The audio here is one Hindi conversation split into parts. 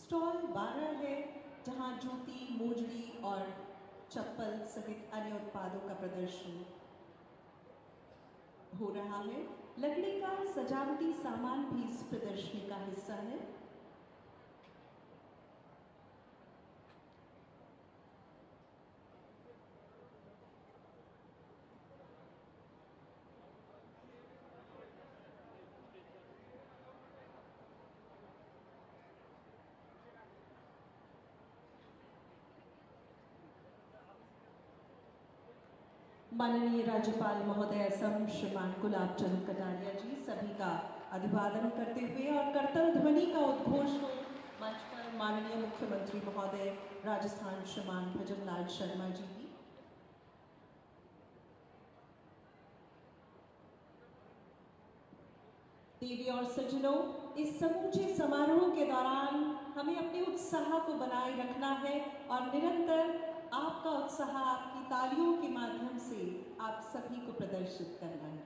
स्टॉल 12 है, जहां जूती, मोजड़ी और चप्पल सहित अन्य उत्पादों का प्रदर्शन हो रहा है। लकड़ी का सजावटी सामान भी इस प्रदर्शनी का हिस्सा है। माननीय राज्यपाल महोदय असम श्रीमान गुलाब चंद कटारिया जी सभी का अभिवादन करते हुए और करतल ध्वनि का उद्घोष हो मंच पर माननीय मुख्यमंत्री महोदय राजस्थान श्रीमान भजनलाल शर्मा जी भी। देवी और सज्जनों, इस समूचे समारोह के दौरान हमें अपने उत्साह को बनाए रखना है और निरंतर आपका उत्साह आपकी तालियों के माध्यम से आप सभी को प्रदर्शित करना है।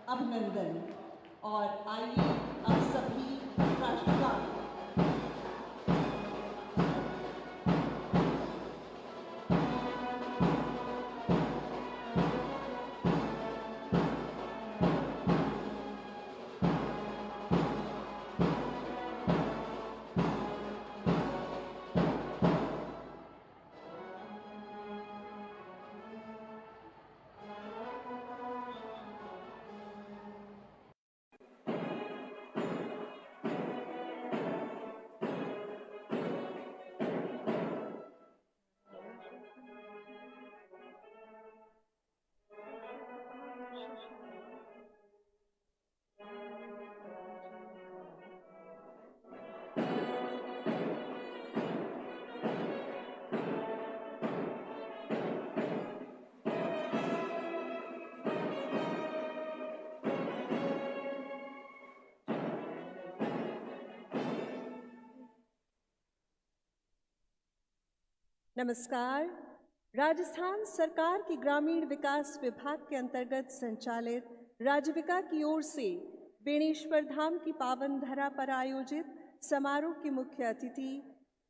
अभिनंदन। और आइए अब सभी राष्ट्रगान नमस्कार। राजस्थान सरकार की ग्रामीण विकास विभाग के अंतर्गत संचालित राजविका की ओर से बेणेश्वर धाम की पावन धरा पर आयोजित समारोह की मुख्य अतिथि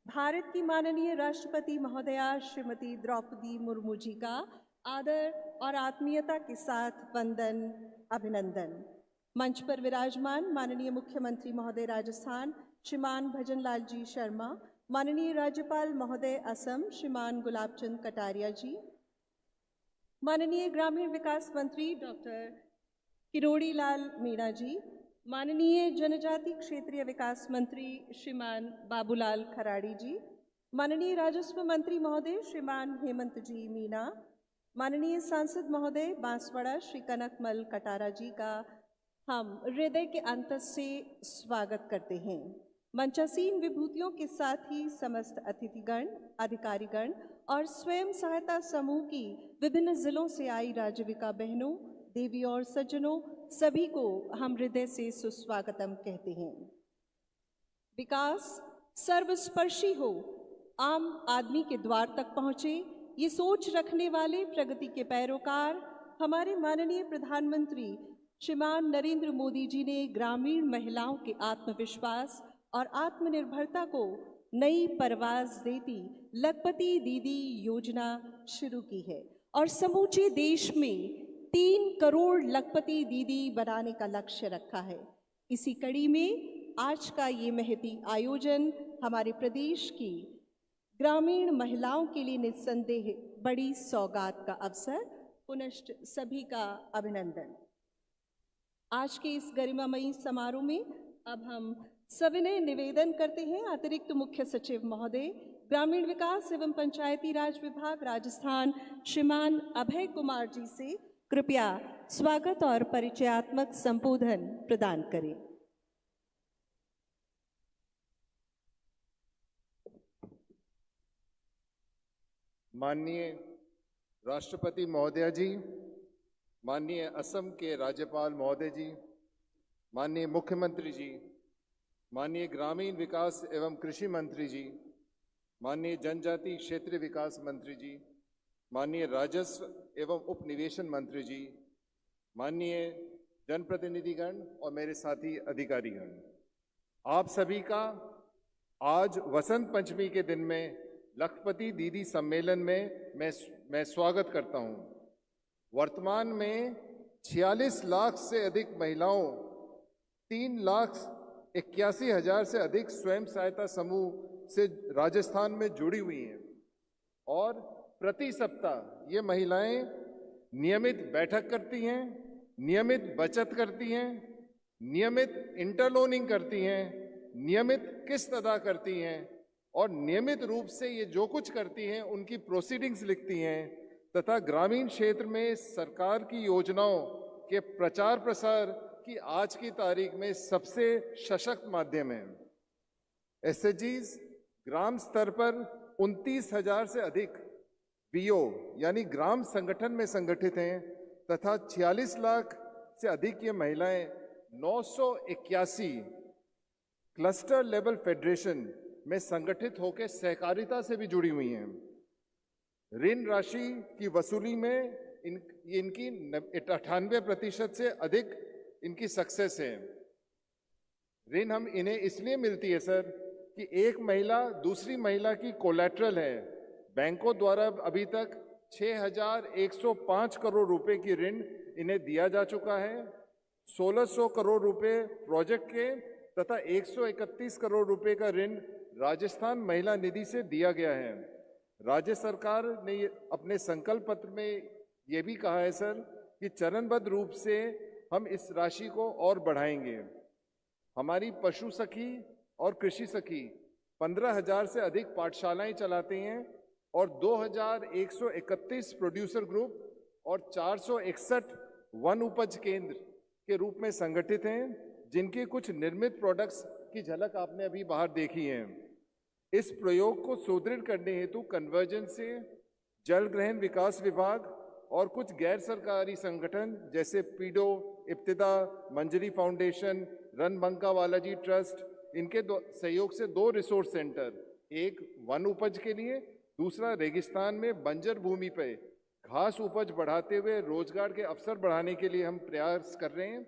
भारत की माननीय राष्ट्रपति महोदया श्रीमती द्रौपदी मुर्मू जी का आदर और आत्मीयता के साथ वंदन, अभिनंदन। मंच पर विराजमान माननीय मुख्यमंत्री महोदय राजस्थान श्रीमान भजनलाल जी शर्मा, माननीय राज्यपाल महोदय असम श्रीमान गुलाब चंद कटारिया जी, माननीय ग्रामीण विकास मंत्री डॉक्टर किरोड़ी लाल मीणा जी, माननीय जनजाति क्षेत्रीय विकास मंत्री श्रीमान बाबूलाल खराड़ी जी, माननीय राजस्व मंत्री महोदय श्रीमान हेमंत जी मीणा, माननीय सांसद महोदय बांसवाड़ा श्री कनकमल कटारा जी का हम हृदय के अंत से स्वागत करते हैं। मंचासीन विभूतियों के साथ ही समस्त अतिथिगण, अधिकारीगण और स्वयं सहायता समूह की विभिन्न जिलों से आई राजविका बहनों, देवी और सज्जनों, सभी को हम हृदय से सुस्वागतम कहते हैं। विकास सर्वस्पर्शी हो, आम आदमी के द्वार तक पहुंचे, ये सोच रखने वाले प्रगति के पैरोकार हमारे माननीय प्रधानमंत्री श्रीमान नरेंद्र मोदी जी ने ग्रामीण महिलाओं के आत्मविश्वास और आत्मनिर्भरता को नई परवाज देती लखपति दीदी योजना शुरू की है और समूचे देश में 3 करोड़ लखपति दीदी बनाने का लक्ष्य रखा है। इसी कड़ी में आज का ये महती आयोजन हमारे प्रदेश की ग्रामीण महिलाओं के लिए निस्संदेह बड़ी सौगात का अवसर। पुनश्च सभी का अभिनंदन। आज के इस गरिमामयी समारोह में अब हम सविनय निवेदन करते हैं अतिरिक्त मुख्य सचिव महोदय ग्रामीण विकास एवं पंचायती राज विभाग राजस्थान श्रीमान अभय कुमार जी से कृपया स्वागत और परिचयात्मक संबोधन प्रदान करें। माननीय राष्ट्रपति महोदया जी, माननीय असम के राज्यपाल महोदय जी, माननीय मुख्यमंत्री जी, माननीय ग्रामीण विकास एवं कृषि मंत्री जी, माननीय जनजाति क्षेत्रीय विकास मंत्री जी, माननीय राजस्व एवं उपनिवेशन मंत्री जी, माननीय जनप्रतिनिधिगण और मेरे साथी अधिकारीगण, आप सभी का आज वसंत पंचमी के दिन में लखपति दीदी सम्मेलन में मैं स्वागत करता हूं। वर्तमान में 46 लाख से अधिक महिलाओं, 3,81,000 से अधिक स्वयं सहायता समूह से राजस्थान में जुड़ी हुई हैं और प्रति सप्ताह ये महिलाएं नियमित बैठक करती हैं, नियमित बचत करती हैं, नियमित इंटरलोनिंग करती हैं, नियमित किस्त अदा करती हैं और नियमित रूप से ये जो कुछ करती हैं उनकी प्रोसीडिंग्स लिखती हैं तथा ग्रामीण क्षेत्र में सरकार की योजनाओं के प्रचार प्रसार की आज की तारीख में सबसे सशक्त माध्यम है। एसएचजीज ग्राम स्तर पर 29,000 से अधिक बीओ यानी ग्राम संगठन में संगठित हैं तथा 46 लाख से अधिक ये महिलाएं 981 क्लस्टर लेवल फेडरेशन में संगठित होकर सहकारिता से भी जुड़ी हुई हैं। ऋण राशि की वसूली में इनकी 98% से अधिक इनकी सक्सेस है। ऋण हम इन्हें इसलिए मिलती है सर कि एक महिला दूसरी महिला की कोलैटरल है। बैंकों द्वारा अभी तक 6,105 करोड़ रुपए की ऋण इन्हें दिया जा चुका है। 1,600 करोड़ रुपए प्रोजेक्ट के तथा 131 करोड़ रुपए का ऋण राजस्थान महिला निधि से दिया गया है। राज्य सरकार ने अपने संकल्प पत्र में ये भी कहा है सर कि चरणबद्ध रूप से हम इस राशि को और बढ़ाएंगे। हमारी पशु सखी और कृषि सखी 15,000 से अधिक पाठशालाएं चलाते हैं और 2,131 प्रोड्यूसर ग्रुप और 461 वन उपज केंद्र के रूप में संगठित हैं, जिनके कुछ निर्मित प्रोडक्ट्स की झलक आपने अभी बाहर देखी है। इस प्रयोग को सुदृढ़ करने हेतु कन्वर्जेंस से जल ग्रहण विकास विभाग और कुछ गैर सरकारी संगठन जैसे पीडो, इब्तिदा, मंजरी फाउंडेशन, रणबंका बालाजी ट्रस्ट, इनके सहयोग से 2 रिसोर्स सेंटर, एक वन उपज के लिए, दूसरा रेगिस्तान में बंजर भूमि पर घास उपज बढ़ाते हुए रोजगार के अवसर बढ़ाने के लिए हम प्रयास कर रहे हैं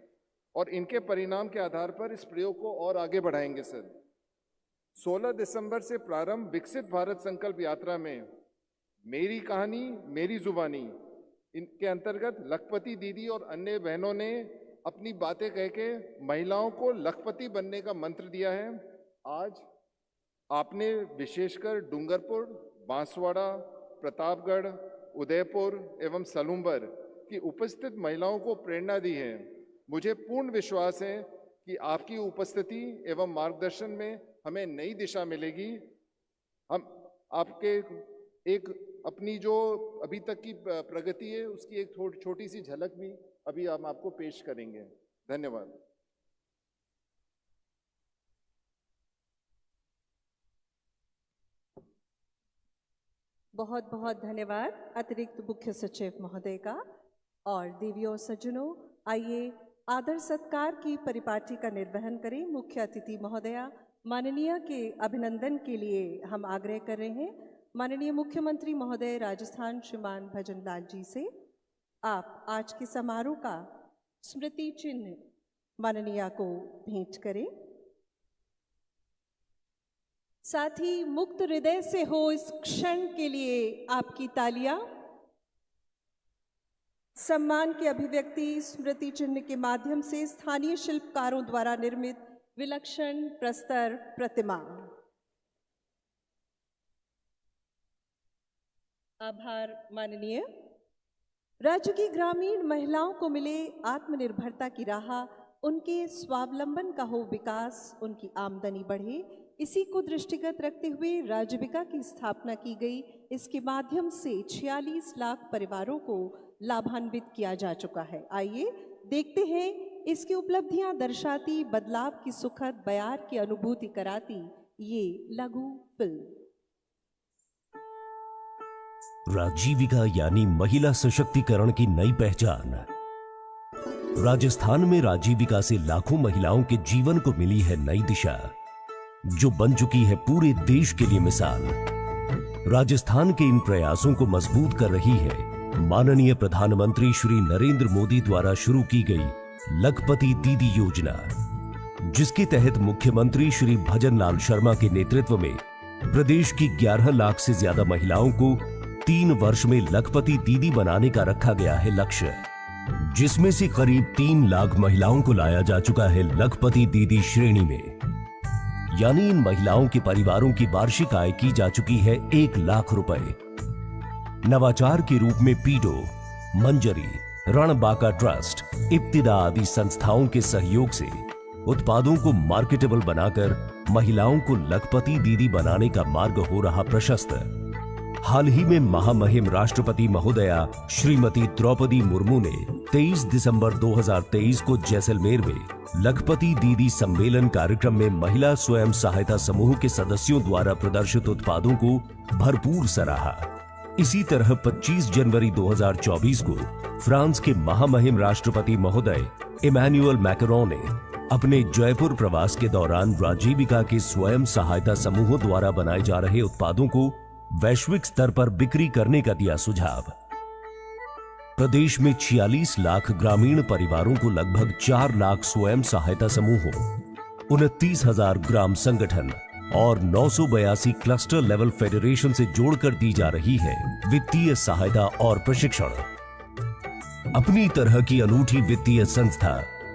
और इनके परिणाम के आधार पर इस प्रयोग को और आगे बढ़ाएंगे सर। 16 दिसंबर से प्रारंभ विकसित भारत संकल्प यात्रा में मेरी कहानी मेरी जुबानी इनके अंतर्गत लखपति दीदी और अन्य बहनों ने अपनी बातें कह के महिलाओं को लखपति बनने का मंत्र दिया है। आज आपने विशेषकर डूंगरपुर, बांसवाड़ा, प्रतापगढ़, उदयपुर एवं सलूंबर की उपस्थित महिलाओं को प्रेरणा दी है। मुझे पूर्ण विश्वास है कि आपकी उपस्थिति एवं मार्गदर्शन में हमें नई दिशा मिलेगी। हम आपके एक अपनी जो अभी तक की प्रगति है उसकी एक छोटी सी झलक भी अभी हम आपको पेश करेंगे। धन्यवाद। बहुत बहुत धन्यवाद अतिरिक्त मुख्य सचिव महोदय का। और देवियों और सज्जनों, आइए आदर सत्कार की परिपाटी का निर्वहन करें। मुख्य अतिथि महोदया माननीय के अभिनंदन के लिए हम आग्रह कर रहे हैं माननीय मुख्यमंत्री महोदय राजस्थान श्रीमान भजन लाल जी से। आप आज के समारोह का स्मृति चिन्ह माननीय को भेंट करें। साथ ही मुक्त हृदय से हो इस क्षण के लिए आपकी तालियां। सम्मान की अभिव्यक्ति स्मृति चिन्ह के माध्यम से स्थानीय शिल्पकारों द्वारा निर्मित विलक्षण प्रस्तर प्रतिमा। आभार माननीय। राज्य की ग्रामीण महिलाओं को मिले आत्मनिर्भरता की राह, उनके स्वावलंबन का हो विकास, उनकी आमदनी बढ़े, इसी को दृष्टिगत रखते हुए राज्यविका की स्थापना की गई। इसके माध्यम से 46 लाख परिवारों को लाभान्वित किया जा चुका है। आइए देखते हैं इसकी उपलब्धियां दर्शाती, बदलाव की सुखद बयार की अनुभूति कराती ये लघु फिल्म। राजीविका यानी महिला सशक्तिकरण की नई पहचान। राजस्थान में राजीविका से लाखों महिलाओं के जीवन को मिली है नई दिशा, जो बन चुकी है पूरे देश के लिए मिसाल। राजस्थान के इन प्रयासों को मजबूत कर रही है माननीय प्रधानमंत्री श्री नरेंद्र मोदी द्वारा शुरू की गई लखपति दीदी योजना, जिसके तहत मुख्यमंत्री श्री भजन लाल शर्मा के नेतृत्व में प्रदेश की 11 लाख से ज्यादा महिलाओं को 3 वर्ष में लखपति दीदी बनाने का रखा गया है लक्ष्य, जिसमें से करीब 3 लाख महिलाओं को लाया जा चुका है लखपति दीदी श्रेणी में। यानी इन महिलाओं के परिवारों की वार्षिक आय की जा चुकी है 1 लाख रुपए। नवाचार के रूप में पीडो, मंजरी, रणबांका ट्रस्ट, इब्तिदा आदि संस्थाओं के सहयोग से उत्पादों को मार्केटेबल बनाकर महिलाओं को लखपति दीदी बनाने का मार्ग हो रहा प्रशस्त। हाल ही में महामहिम राष्ट्रपति महोदया श्रीमती द्रौपदी मुर्मू ने 23 दिसंबर 2023 को जैसलमेर में लखपति दीदी सम्मेलन कार्यक्रम में महिला स्वयं सहायता समूह के सदस्यों द्वारा प्रदर्शित उत्पादों को भरपूर सराहा। इसी तरह 25 जनवरी 2024 को फ्रांस के महामहिम राष्ट्रपति महोदय इमैनुअल मैक्रों ने अपने जयपुर प्रवास के दौरान राजीविका के स्वयं सहायता समूहों द्वारा बनाए जा रहे उत्पादों को वैश्विक स्तर पर बिक्री करने का दिया सुझाव। प्रदेश में 46 लाख ग्रामीण परिवारों को लगभग 4 लाख स्वयं सहायता समूहों, 29,000 ग्राम संगठन और 982 क्लस्टर लेवल फेडरेशन से जोड़कर दी जा रही है वित्तीय सहायता और प्रशिक्षण। अपनी तरह की अनूठी वित्तीय संस्था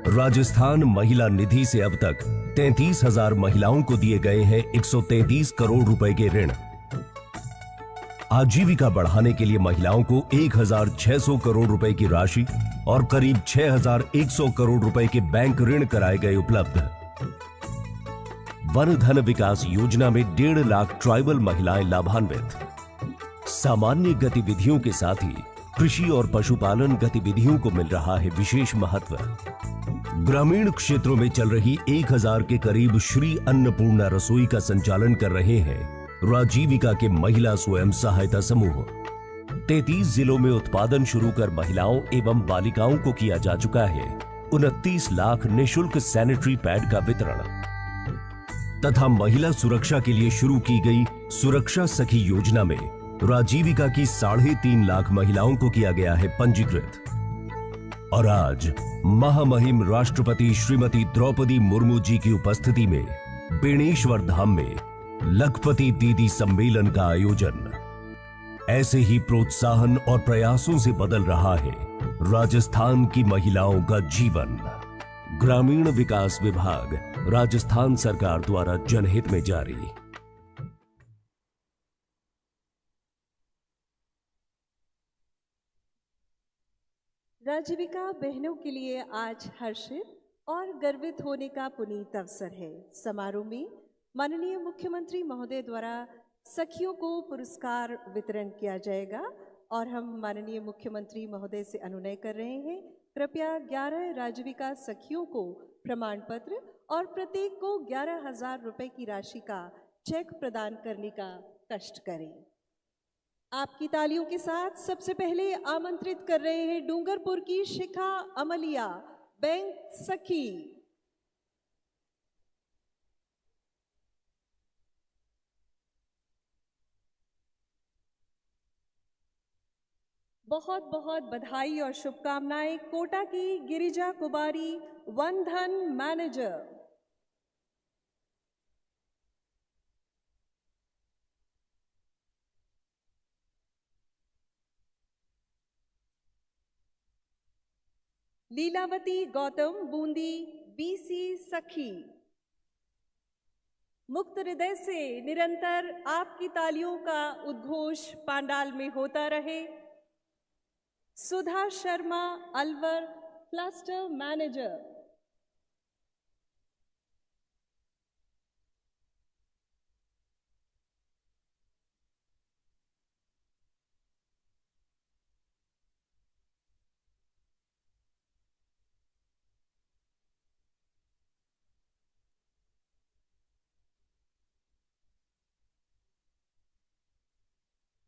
राजस्थान महिला निधि से अब तक 33,000 महिलाओं को दिए गए हैं 133 करोड़ रुपए के ऋण। आजीविका बढ़ाने के लिए महिलाओं को 1,600 करोड़ रुपए की राशि और करीब 6,100 करोड़ रुपए के बैंक ऋण कराए गए उपलब्ध। वन धन विकास योजना में 1.5 लाख ट्राइबल महिलाएं लाभान्वित। सामान्य गतिविधियों के साथ ही कृषि और पशुपालन गतिविधियों को मिल रहा है विशेष महत्व। ग्रामीण क्षेत्रों में चल रही 1,000 के करीब श्री अन्नपूर्णा रसोई का संचालन कर रहे हैं राजीविका के महिला स्वयं सहायता समूह। 33 जिलों में उत्पादन शुरू कर महिलाओं एवं बालिकाओं को किया जा चुका है 29 लाख निःशुल्क सैनिटरी पैड का वितरण तथा महिला सुरक्षा के लिए शुरू की गई सुरक्षा सखी योजना में राजीविका की 3.5 लाख महिलाओं को किया गया है पंजीकृत। और आज महामहिम राष्ट्रपति श्रीमती द्रौपदी मुर्मू जी की उपस्थिति में बेणेश्वर धाम में लखपति दीदी सम्मेलन का आयोजन। ऐसे ही प्रोत्साहन और प्रयासों से बदल रहा है राजस्थान की महिलाओं का जीवन। ग्रामीण विकास विभाग, राजस्थान सरकार द्वारा जनहित में जारी। राजीविका बहनों के लिए आज हर्षित और गर्वित होने का पुनीत अवसर है। समारोह में माननीय मुख्यमंत्री महोदय द्वारा सखियों को पुरस्कार वितरण किया जाएगा और हम माननीय मुख्यमंत्री महोदय से अनुनय कर रहे हैं, कृपया 11 राजीविका सखियों को प्रमाण पत्र और प्रत्येक को 11,000 रुपए की राशि का चेक प्रदान करने का कष्ट करें। आपकी तालियों के साथ सबसे पहले आमंत्रित कर रहे हैं डूंगरपुर की शिखा अमलिया, बैंक सखी। बहुत बहुत बधाई और शुभकामनाएं कोटा की गिरिजा कुमारी, वन धन मैनेजर। लीलावती गौतम, बूंदी, बीसी सखी। मुक्त हृदय से निरंतर आपकी तालियों का उद्घोष पांडाल में होता रहे। Sudha Sharma, Alwar, cluster manager.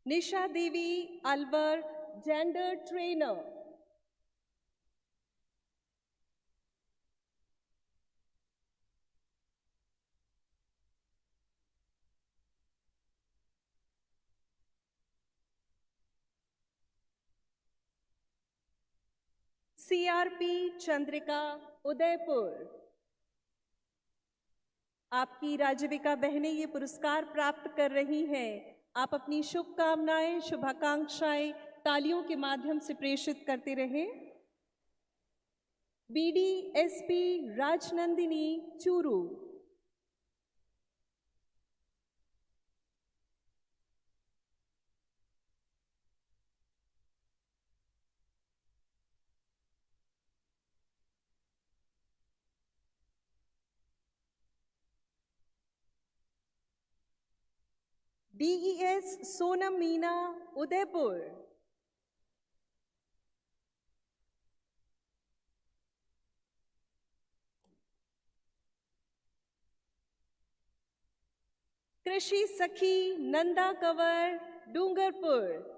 Nisha Devi, Alwar, gender trainer. CRP Chandrika, Udaipur. आपकी राजीविका बहनें ये पुरस्कार प्राप्त कर रही हैं। आप अपनी शुभकामनाएं, शुभाकांक्षाएं तालियों के माध्यम से प्रेषित करते रहें। बीडीएसपी राजनंदिनी, चूरू। डीईएस सोनम मीना, उदयपुर। कृषि सखी नंदा कंवर, डूंगरपुर।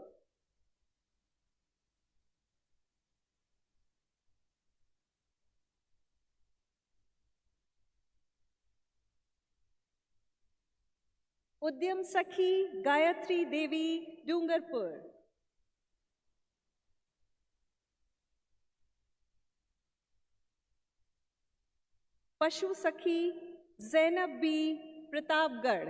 उद्यम सखी गायत्री देवी, डूंगरपुर। पशु सखी जैनब बी, प्रतापगढ़।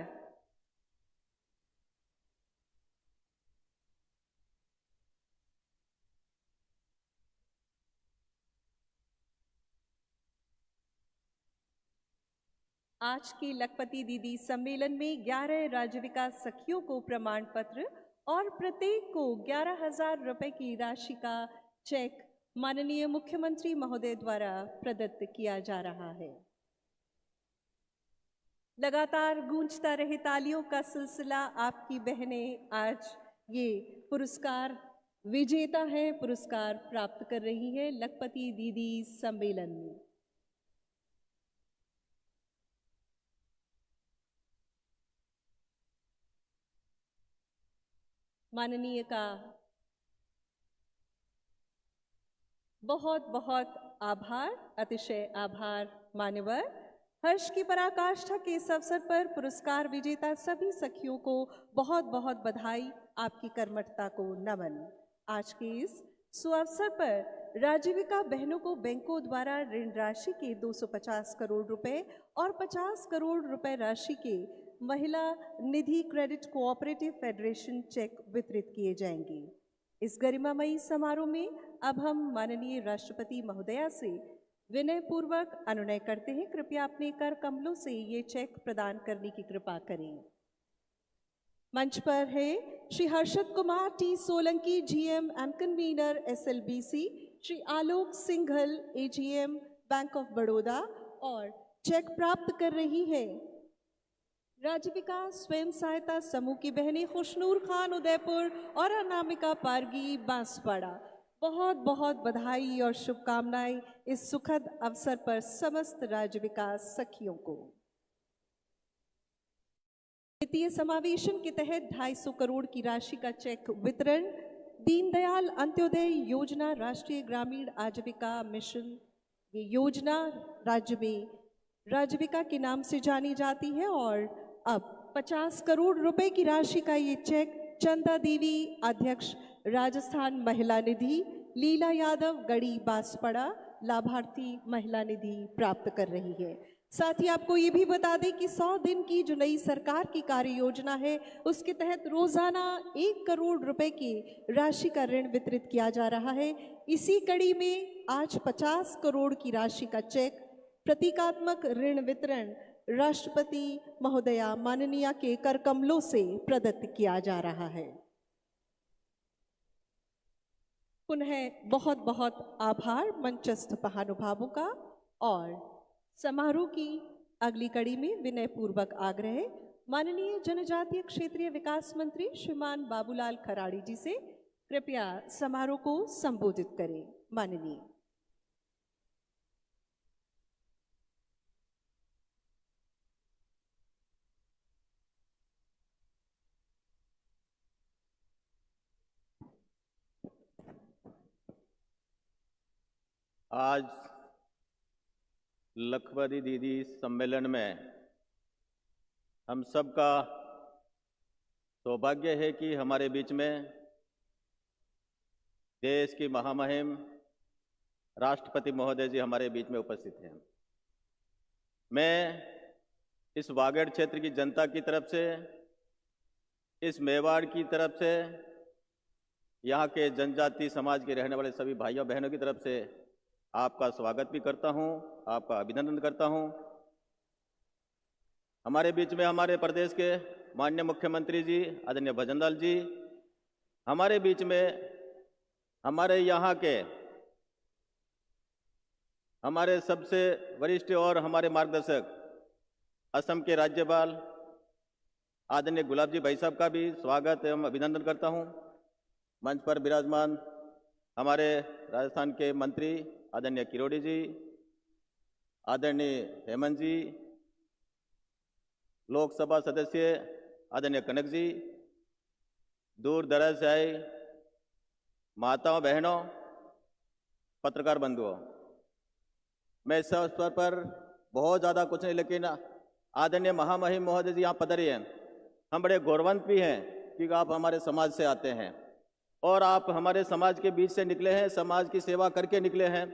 आज की लखपति दीदी सम्मेलन में 11 राज्य विकास सखियों को प्रमाण पत्र और प्रत्येक को 11,000 रुपए की राशि का चेक माननीय मुख्यमंत्री महोदय द्वारा प्रदत्त किया जा रहा है। लगातार गूंजता रहे तालियों का सिलसिला। आपकी बहनें आज ये पुरस्कार विजेता है, पुरस्कार प्राप्त कर रही है लखपति दीदी सम्मेलन में। माननीय का बहुत बहुत आभार, अतिशय आभार मान्यवर। हर्ष की पराकाष्ठा के इस अवसर पर पुरस्कार विजेता सभी सखियों को बहुत बहुत बधाई, आपकी कर्मठता को नमन। आज के इस सुअवसर पर राजीविका बहनों को बैंकों द्वारा ऋण राशि के 250 करोड़ रुपए और 50 करोड़ रुपए राशि के महिला निधि क्रेडिट कोऑपरेटिव फेडरेशन चेक वितरित किए जाएंगे। इस गरिमामयी समारोह में अब हम माननीय राष्ट्रपति महोदया से विनय पूर्वक अनुनय करते हैं, कृपया अपने कर कमलों से ये चेक प्रदान करने की कृपा करें। मंच पर है Shri Harshad Kumar T Solanki, GM and convener SLBC, Shri Alok Singhal, AGM bank of Baroda, और चेक प्राप्त कर रही है राजीविका स्वयं सहायता समूह की बहनें खुशनूर खान उदयपुर और अनामिका पारगी बांसवाड़ा। बहुत बहुत बधाई और शुभकामनाएं इस सुखद अवसर पर समस्त राजीविका सखियों को। वित्तीय समावेशन के तहत 250 करोड़ की राशि का चेक वितरण दीनदयाल अंत्योदय योजना राष्ट्रीय ग्रामीण आजीविका मिशन। ये योजना राज्य में राजीविका के नाम से जानी जाती है और अब 50 करोड़ रुपए की राशि का ये चेक चंदा देवी, अध्यक्ष राजस्थान महिला निधि, लीला यादव, गढ़ी बांसवाड़ा, लाभार्थी महिला निधि प्राप्त कर रही है। साथ ही आपको ये भी बता दें कि 100 दिन की जो नई सरकार की कार्य योजना है उसके तहत रोजाना 1 करोड़ रुपए की राशि का ऋण वितरित किया जा रहा है। इसी कड़ी में आज 50 करोड़ की राशि का चेक प्रतीकात्मक ऋण वितरण राष्ट्रपति महोदया माननीय के कर कमलों से प्रदत्त किया जा रहा है। पुनः बहुत बहुत आभार मंचस्थ महानुभावों का। और समारोह की अगली कड़ी में विनय पूर्वक आग्रह माननीय जनजातीय क्षेत्रीय विकास मंत्री श्रीमान बाबूलाल खराड़ी जी से, कृपया समारोह को संबोधित करें। माननीय। आज लखपति दीदी सम्मेलन में हम सबका सौभाग्य है कि हमारे बीच में देश की महामहिम राष्ट्रपति महोदय जी हमारे बीच में उपस्थित हैं। मैं इस वागड़ क्षेत्र की जनता की तरफ से, इस मेवाड़ की तरफ से, यहाँ के जनजाति समाज के रहने वाले सभी भाइयों बहनों की तरफ से आपका स्वागत भी करता हूँ, आपका अभिनंदन करता हूँ। हमारे बीच में हमारे प्रदेश के माननीय मुख्यमंत्री जी आदरणीय भजनलाल जी, हमारे बीच में हमारे यहाँ के हमारे सबसे वरिष्ठ और हमारे मार्गदर्शक असम के राज्यपाल आदरणीय गुलाब जी भाई साहब का भी स्वागत एवं अभिनंदन करता हूँ। मंच पर विराजमान हमारे राजस्थान के मंत्री आदरणीय किरोड़ी जी, आदरणीय हेमंत जी, लोकसभा सदस्य आदरणीय कनक जी, दूर दराज से आए माताओं बहनों, पत्रकार बंधुओं, मैं इस अवसर पर बहुत ज़्यादा कुछ नहीं, लेकिन आदरणीय महामहिम महोदय जी यहाँ पधारे हैं। हम बड़े गौरवान्वित भी हैं कि आप हमारे समाज से आते हैं और आप हमारे समाज के बीच से निकले हैं, समाज की सेवा करके निकले हैं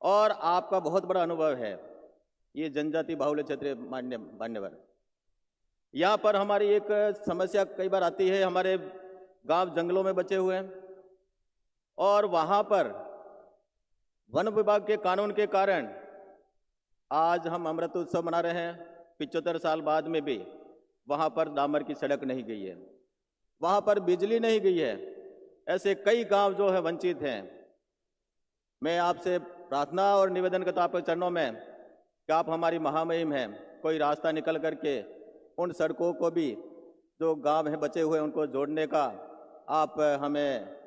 और आपका बहुत बड़ा अनुभव है। ये जनजाति बाहुल्य क्षेत्र मान्यवर। यहाँ पर हमारी एक समस्या कई बार आती है, हमारे गांव जंगलों में बचे हुए हैं और वहाँ पर वन विभाग के कानून के कारण आज हम अमृत उत्सव मना रहे हैं। 75 साल बाद में भी वहाँ पर डामर की सड़क नहीं गई है, वहाँ पर बिजली नहीं गई है। ऐसे कई गांव जो है वंचित हैं। मैं आपसे प्रार्थना और निवेदन करता हूं आपके चरणों में कि आप हमारी महामहिम हैं, कोई रास्ता निकल करके उन सड़कों को भी जो गांव हैं बचे हुए उनको जोड़ने का आप हमें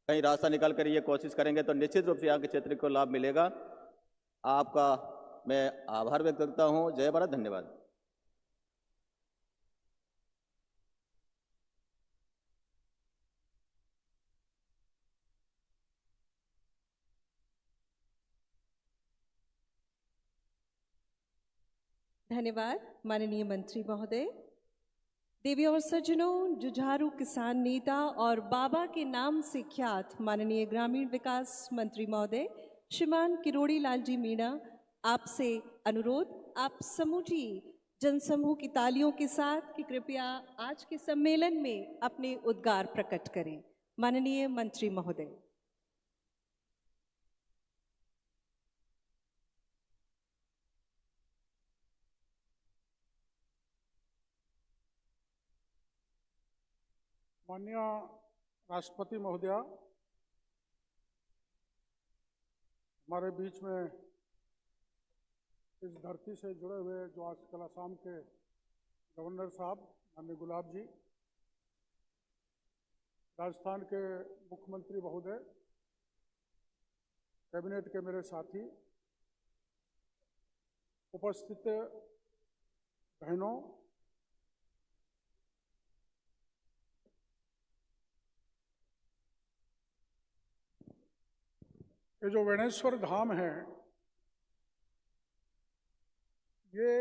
कहीं रास्ता निकाल कर ये कोशिश करेंगे तो निश्चित रूप से यहाँ के क्षेत्र को लाभ मिलेगा। आपका मैं आभार व्यक्त करता हूँ। जय भारत, धन्यवाद। धन्यवाद माननीय मंत्री महोदय। देवी और सज्जनों, जुझारू किसान नेता और बाबा के नाम से ख्यात माननीय ग्रामीण विकास मंत्री महोदय श्रीमान किरोड़ी लाल जी मीणा, आपसे अनुरोध, आप समूची जनसमूह की तालियों के साथ कि कृपया आज के सम्मेलन में अपने उद्गार प्रकट करें। माननीय मंत्री महोदय। माननीय राष्ट्रपति महोदया, हमारे बीच में इस धरती से जुड़े हुए जो आजकल असम के गवर्नर साहब माननीय गुलाब जी, राजस्थान के मुख्यमंत्री महोदय, कैबिनेट के मेरे साथी, उपस्थित बहनों, ये जो वेणेश्वर धाम है ये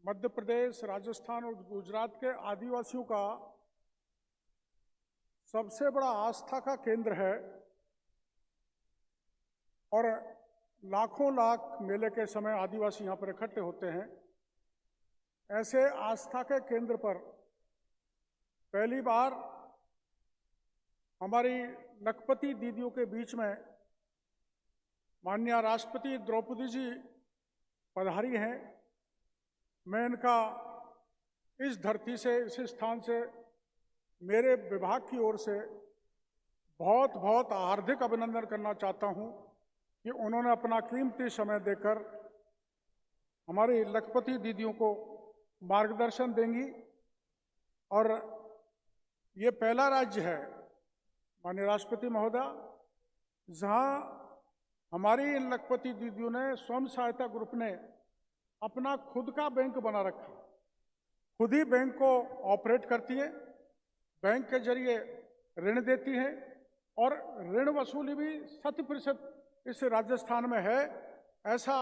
मध्य प्रदेश, राजस्थान और गुजरात के आदिवासियों का सबसे बड़ा आस्था का केंद्र है और लाखों लाख मेले के समय आदिवासी यहाँ पर इकट्ठे होते हैं। ऐसे आस्था के केंद्र पर पहली बार हमारी लखपति दीदियों के बीच में माननीय राष्ट्रपति द्रौपदी जी पधारी हैं। मैं इनका इस धरती से, इस स्थान से, मेरे विभाग की ओर से बहुत बहुत हार्दिक अभिनंदन करना चाहता हूं कि उन्होंने अपना कीमती समय देकर हमारी लखपति दीदियों को मार्गदर्शन देंगी। और ये पहला राज्य है माननीय राष्ट्रपति महोदय जहां हमारी लखपति दीदियों ने, स्वयं सहायता ग्रुप ने अपना खुद का बैंक बना रखा, खुद ही बैंक को ऑपरेट करती है, बैंक के जरिए ऋण देती है और ऋण वसूली भी 100% इस राजस्थान में है। ऐसा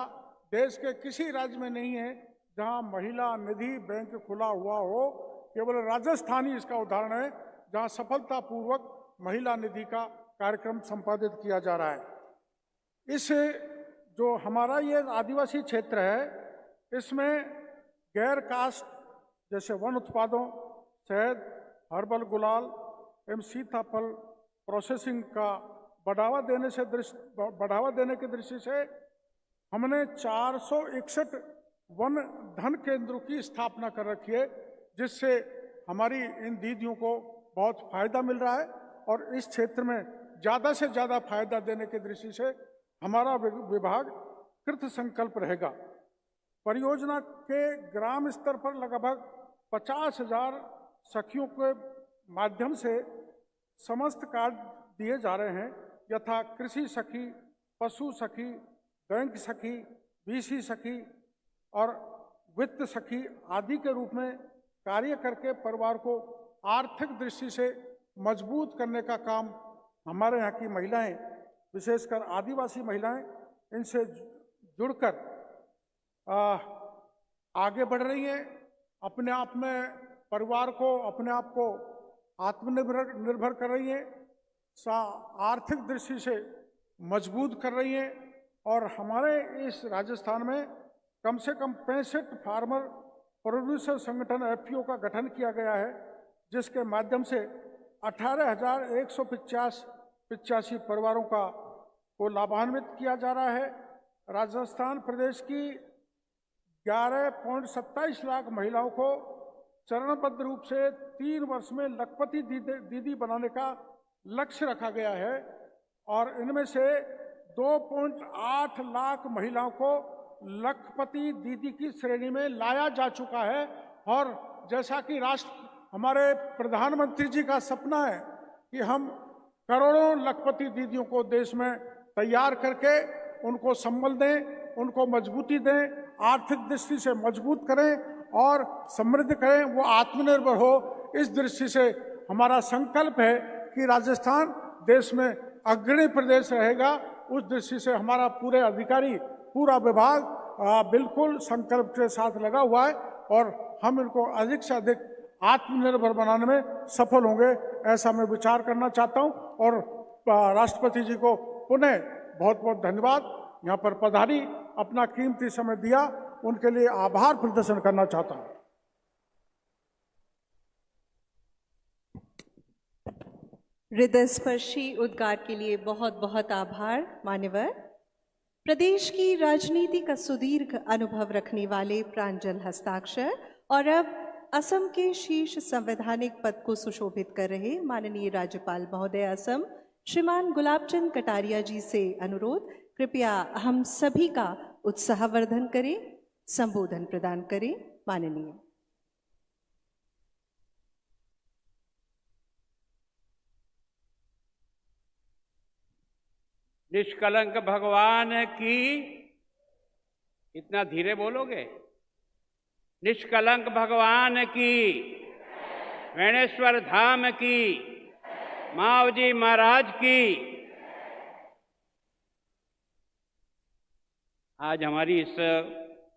देश के किसी राज्य में नहीं है जहां महिला निधि बैंक खुला हुआ हो, केवल राजस्थान ही इसका उदाहरण है जहां सफलतापूर्वक महिला निधि का कार्यक्रम संपादित किया जा रहा है। इस जो हमारा ये आदिवासी क्षेत्र है इसमें गैर कास्ट जैसे वन उत्पादों, शहद, हर्बल गुलाल एवं सीताफल प्रोसेसिंग का बढ़ावा देने की दृष्टि से हमने 461 वन धन केंद्रों की स्थापना कर रखी है, जिससे हमारी इन दीदियों को बहुत फायदा मिल रहा है और इस क्षेत्र में ज़्यादा से ज़्यादा फायदा देने की दृष्टि से हमारा विभाग कृत संकल्प रहेगा। परियोजना के ग्राम स्तर पर लगभग 50,000 सखियों के माध्यम से समस्त कार्ड दिए जा रहे हैं, यथा कृषि सखी, पशु सखी, बैंक सखी, बीसी सखी और वित्त सखी आदि के रूप में कार्य करके परिवार को आर्थिक दृष्टि से मजबूत करने का काम हमारे यहाँ की महिलाएं, विशेषकर आदिवासी महिलाएं, इनसे जुड़कर आगे बढ़ रही हैं। अपने आप में परिवार को, अपने आप को आत्मनिर्भर कर रही हैं, आर्थिक दृष्टि से मजबूत कर रही हैं और हमारे इस राजस्थान में कम से कम 65 फार्मर प्रोड्यूसर संगठन एफपीओ का गठन किया गया है, जिसके माध्यम से 18,185 परिवारों को लाभान्वित किया जा रहा है। राजस्थान प्रदेश की 11.27 लाख महिलाओं को चरणबद्ध रूप से 3 वर्ष में लखपति दीदी बनाने का लक्ष्य रखा गया है और इनमें से 2.8 लाख महिलाओं को लखपति दीदी की श्रेणी में लाया जा चुका है। और जैसा कि हमारे प्रधानमंत्री जी का सपना है कि हम करोड़ों लखपति दीदियों को देश में तैयार करके उनको संबल दें, उनको मजबूती दें, आर्थिक दृष्टि से मजबूत करें और समृद्ध करें, वो आत्मनिर्भर हो। इस दृष्टि से हमारा संकल्प है कि राजस्थान देश में अग्रणी प्रदेश रहेगा। उस दृष्टि से हमारा पूरे अधिकारी, पूरा विभाग बिल्कुल संकल्प के साथ लगा हुआ है और हम इनको अधिक से अधिक आत्मनिर्भर बनाने में सफल होंगे, ऐसा मैं विचार करना चाहता हूं। और राष्ट्रपति जी को पुनः बहुत बहुत धन्यवाद, यहाँ पर पधारी, अपना कीमती समय दिया, उनके लिए आभार प्रदर्शन करना चाहता हूं। हृदयस्पर्शी उद्गार के लिए बहुत बहुत आभार मान्यवर। प्रदेश की राजनीति का सुदीर्घ अनुभव रखने वाले प्रांजल हस्ताक्षर और अब असम के शीर्ष संवैधानिक पद को सुशोभित कर रहे माननीय राज्यपाल महोदय असम श्रीमान गुलाबचंद कटारिया जी से अनुरोध, कृपया हम सभी का उत्साहवर्धन करें, संबोधन प्रदान करें। माननीय। निष्कलंक भगवान की, इतना धीरे बोलोगे? निष्कलंक भगवान की, वेणेश्वर धाम की, मावजी महाराज की। आज हमारी इस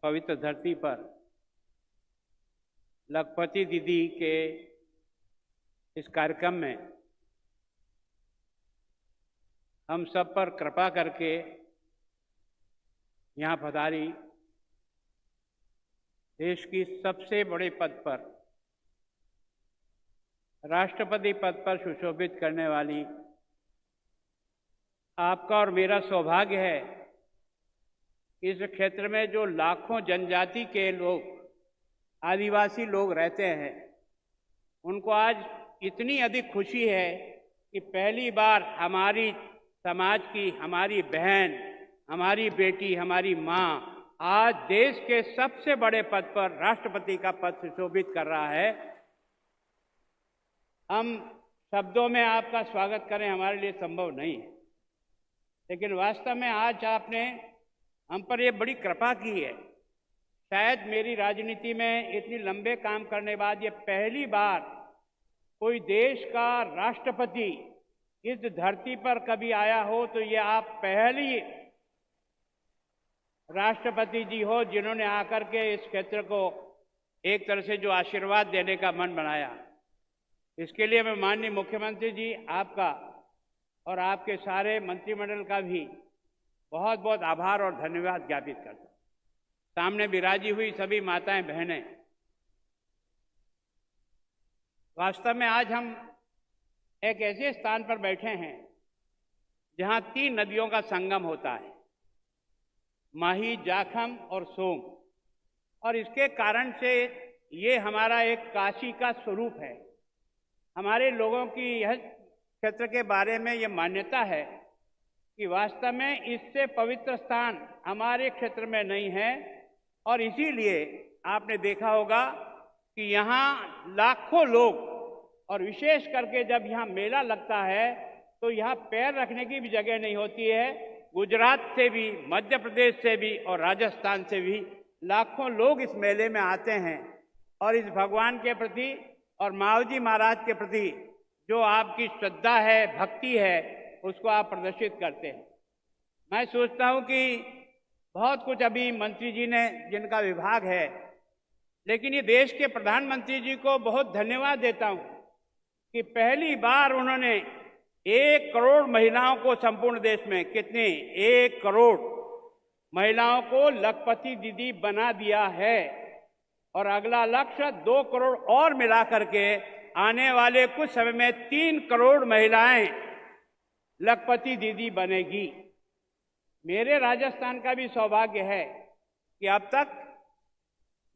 पवित्र धरती पर लखपति दीदी के इस कार्यक्रम में हम सब पर कृपा करके यहाँ पधारी देश की सबसे बड़े पद पर, राष्ट्रपति पद पर सुशोभित करने वाली आपका और मेरा सौभाग्य है। इस क्षेत्र में जो लाखों जनजाति के लोग, आदिवासी लोग रहते हैं, उनको आज इतनी अधिक खुशी है कि पहली बार हमारी समाज की, हमारी बहन, हमारी बेटी, हमारी माँ आज देश के सबसे बड़े पद पर, राष्ट्रपति का पद सुशोभित कर रहा है। हम शब्दों में आपका स्वागत करें हमारे लिए संभव नहीं है, लेकिन वास्तव में आज आपने हम पर ये बड़ी कृपा की है। शायद मेरी राजनीति में इतनी लंबे काम करने बाद ये पहली बार कोई देश का राष्ट्रपति इस धरती पर कभी आया हो, तो ये आप पहली राष्ट्रपति जी हो जिन्होंने आकर के इस क्षेत्र को एक तरह से जो आशीर्वाद देने का मन बनाया। इसके लिए मैं माननीय मुख्यमंत्री जी आपका और आपके सारे मंत्रिमंडल का भी बहुत बहुत आभार और धन्यवाद ज्ञापित करता हूँ। सामने विराजी हुई सभी माताएं, बहनें, वास्तव में आज हम एक ऐसे स्थान पर बैठे हैं जहां 3 नदियों का संगम होता है, माही, जाखम और सोंग, और इसके कारण से ये हमारा एक काशी का स्वरूप है। हमारे लोगों की यह क्षेत्र के बारे में ये मान्यता है कि वास्तव में इससे पवित्र स्थान हमारे क्षेत्र में नहीं है, और इसीलिए आपने देखा होगा कि यहाँ लाखों लोग, और विशेष करके जब यहाँ मेला लगता है तो यहाँ पैर रखने की भी जगह नहीं होती है। गुजरात से भी, मध्य प्रदेश से भी और राजस्थान से भी लाखों लोग इस मेले में आते हैं और इस भगवान के प्रति और मावजी महाराज के प्रति जो आपकी श्रद्धा है, भक्ति है, उसको आप प्रदर्शित करते हैं। मैं सोचता हूँ कि बहुत कुछ अभी मंत्री जी ने, जिनका विभाग है, लेकिन ये देश के प्रधानमंत्री जी को बहुत धन्यवाद देता हूँ कि पहली बार उन्होंने 1 करोड़ महिलाओं को संपूर्ण देश में, कितनी, 1 करोड़ महिलाओं को लखपति दीदी बना दिया है और अगला लक्ष्य 2 करोड़ और मिला करके आने वाले कुछ समय में 3 करोड़ महिलाएं लखपति दीदी बनेगी। मेरे राजस्थान का भी सौभाग्य है कि अब तक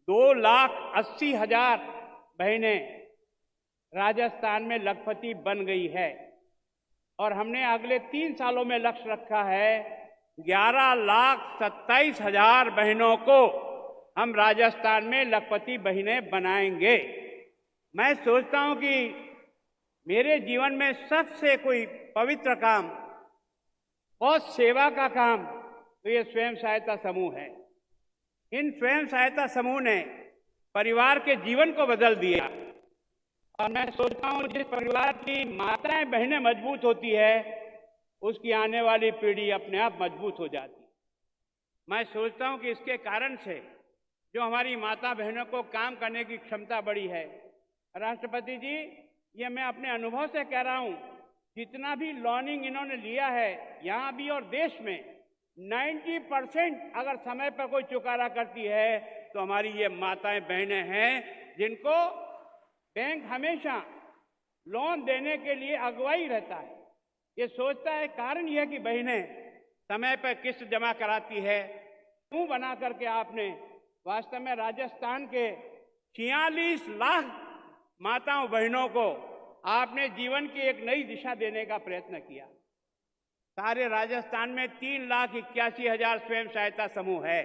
2,80,000 बहनें राजस्थान में लखपति बन गई है और हमने अगले 3 सालों में लक्ष्य रखा है 11,27,000 बहनों को हम राजस्थान में लखपति बहनें बनाएंगे। मैं सोचता हूं कि मेरे जीवन में सबसे कोई पवित्र काम और सेवा का काम तो ये स्वयं सहायता समूह है। इन स्वयं सहायता समूह ने परिवार के जीवन को बदल दिया और मैं सोचता हूं जिस परिवार की माताएं बहनें मजबूत होती है उसकी आने वाली पीढ़ी अपने आप मजबूत हो जाती है। मैं सोचता हूं कि इसके कारण से जो हमारी माता बहनों को काम करने की क्षमता बढ़ी है। राष्ट्रपति जी, ये मैं अपने अनुभव से कह रहा हूं, जितना भी लर्निंग इन्होंने लिया है यहां भी और देश में 90% अगर समय पर कोई चुकारा करती है तो हमारी ये माताएं बहनें हैं जिनको बैंक हमेशा लोन देने के लिए अगुवाई रहता है। ये सोचता है, कारण यह कि बहनें समय पर किस्त जमा कराती है। क्यों बना करके आपने वास्तव में राजस्थान के 46 लाख माताओं बहनों को आपने जीवन की एक नई दिशा देने का प्रयत्न किया। सारे राजस्थान में 3,81,000 स्वयं सहायता समूह है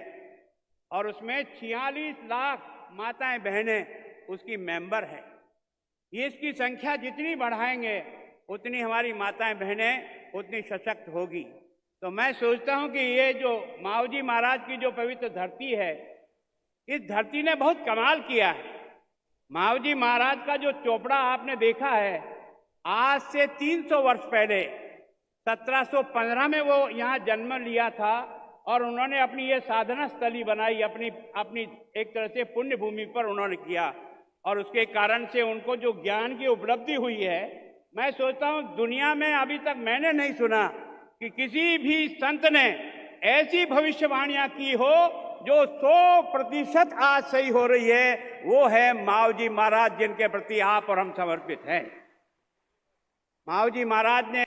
और उसमें 46 लाख माताएं बहनें उसकी मेंबर है। ये इसकी संख्या जितनी बढ़ाएंगे उतनी हमारी माताएं बहनें उतनी सशक्त होगी। तो मैं सोचता हूं कि ये जो मावजी महाराज की जो पवित्र धरती है, इस धरती ने बहुत कमाल किया है। मावजी महाराज का जो चोपड़ा आपने देखा है, आज से 300 वर्ष पहले 1715 में वो यहाँ जन्म लिया था और उन्होंने अपनी ये साधना स्थली बनाई, अपनी एक तरह से पुण्य भूमि पर उन्होंने किया और उसके कारण से उनको जो ज्ञान की उपलब्धि हुई है, मैं सोचता हूँ दुनिया में अभी तक मैंने नहीं सुना कि किसी भी संत ने ऐसी भविष्यवाणियां की हो जो 100% आज सही हो रही है। वो है मावजी महाराज, जिनके प्रति आप और हम समर्पित हैं। मावजी महाराज ने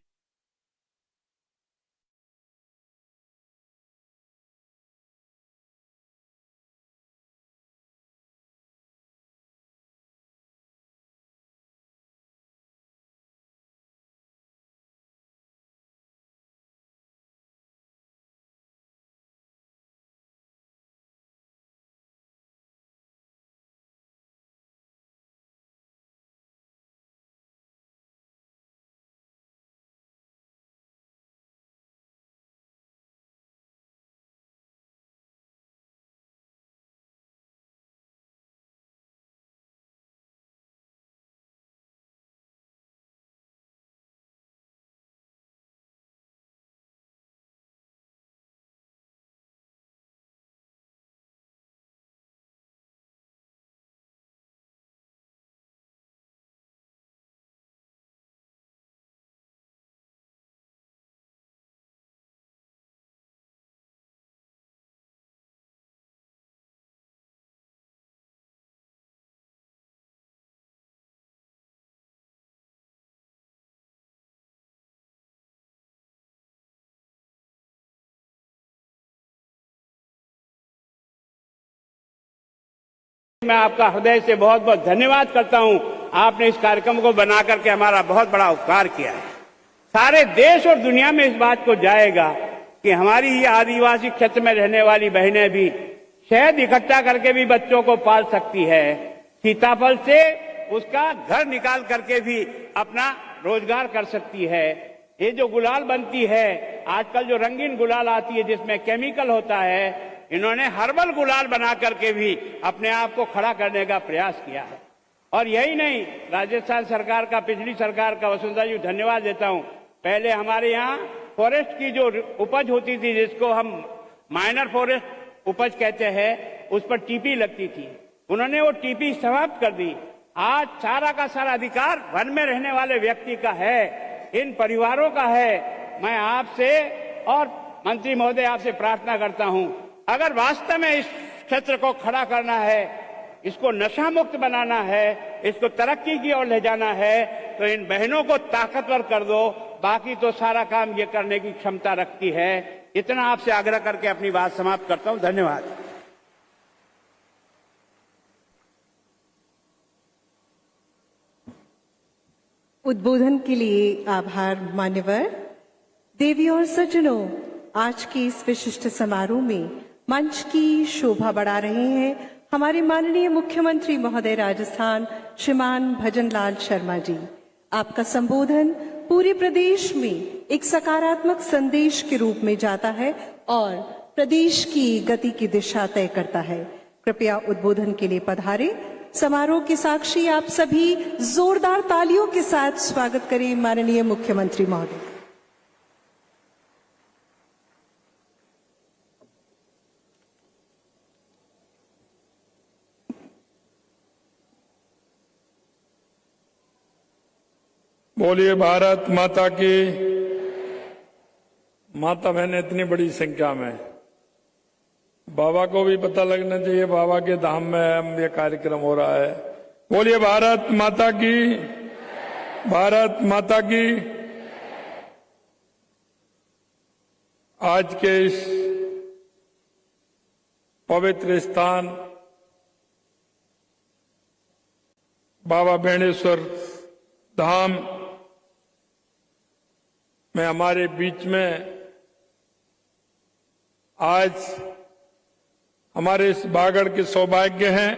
मैं आपका हृदय से बहुत बहुत धन्यवाद करता हूं। आपने इस कार्यक्रम को बना करके हमारा बहुत बड़ा उपकार किया है। सारे देश और दुनिया में इस बात को जाएगा कि हमारी ये आदिवासी क्षेत्र में रहने वाली बहनें भी शहद इकट्ठा करके भी बच्चों को पाल सकती है, सीताफल से उसका घर निकाल करके भी अपना रोजगार कर सकती है। ये जो गुलाल बनती है, आजकल जो रंगीन गुलाल आती है जिसमें केमिकल होता है, इन्होंने हर्बल गुलाल बना करके भी अपने आप को खड़ा करने का प्रयास किया है। और यही नहीं, राजस्थान सरकार का, पिछली सरकार का वसुंधरा जी धन्यवाद देता हूं। पहले हमारे यहाँ फॉरेस्ट की जो उपज होती थी, जिसको हम माइनर फॉरेस्ट उपज कहते हैं, उस पर टीपी लगती थी। उन्होंने वो टीपी समाप्त कर दी। आज सारा का सारा अधिकार वन में रहने वाले व्यक्ति का है, इन परिवारों का है। मैं आपसे और मंत्री महोदय आपसे प्रार्थना करता हूं, अगर वास्तव में इस क्षेत्र को खड़ा करना है, इसको नशा मुक्त बनाना है, इसको तरक्की की ओर ले जाना है, तो इन बहनों को ताकतवर कर दो, बाकी तो सारा काम ये करने की क्षमता रखती है। इतना आपसे आग्रह करके अपनी बात समाप्त करता हूं। धन्यवाद। उद्बोधन के लिए आभार मान्यवर। देवी और सज्जनों, आज के इस विशिष्ट समारोह में मंच की शोभा बढ़ा रहे हैं हमारे माननीय मुख्यमंत्री महोदय राजस्थान श्रीमान भजनलाल शर्मा जी। आपका संबोधन पूरे प्रदेश में एक सकारात्मक संदेश के रूप में जाता है और प्रदेश की गति की दिशा तय करता है। कृपया उद्बोधन के लिए पधारे। समारोह के साक्षी आप सभी जोरदार तालियों के साथ स्वागत करें माननीय मुख्यमंत्री महोदय। बोलिए भारत माता की। माता बहन इतनी बड़ी संख्या में, बाबा को भी पता लगना चाहिए बाबा के धाम में हम ये कार्यक्रम हो रहा है। बोलिए भारत माता की, भारत माता की। आज के इस पवित्र स्थान बाबा बेणेश्वर धाम में हमारे बीच में आज हमारे इस बागड़ के सौभाग्य हैं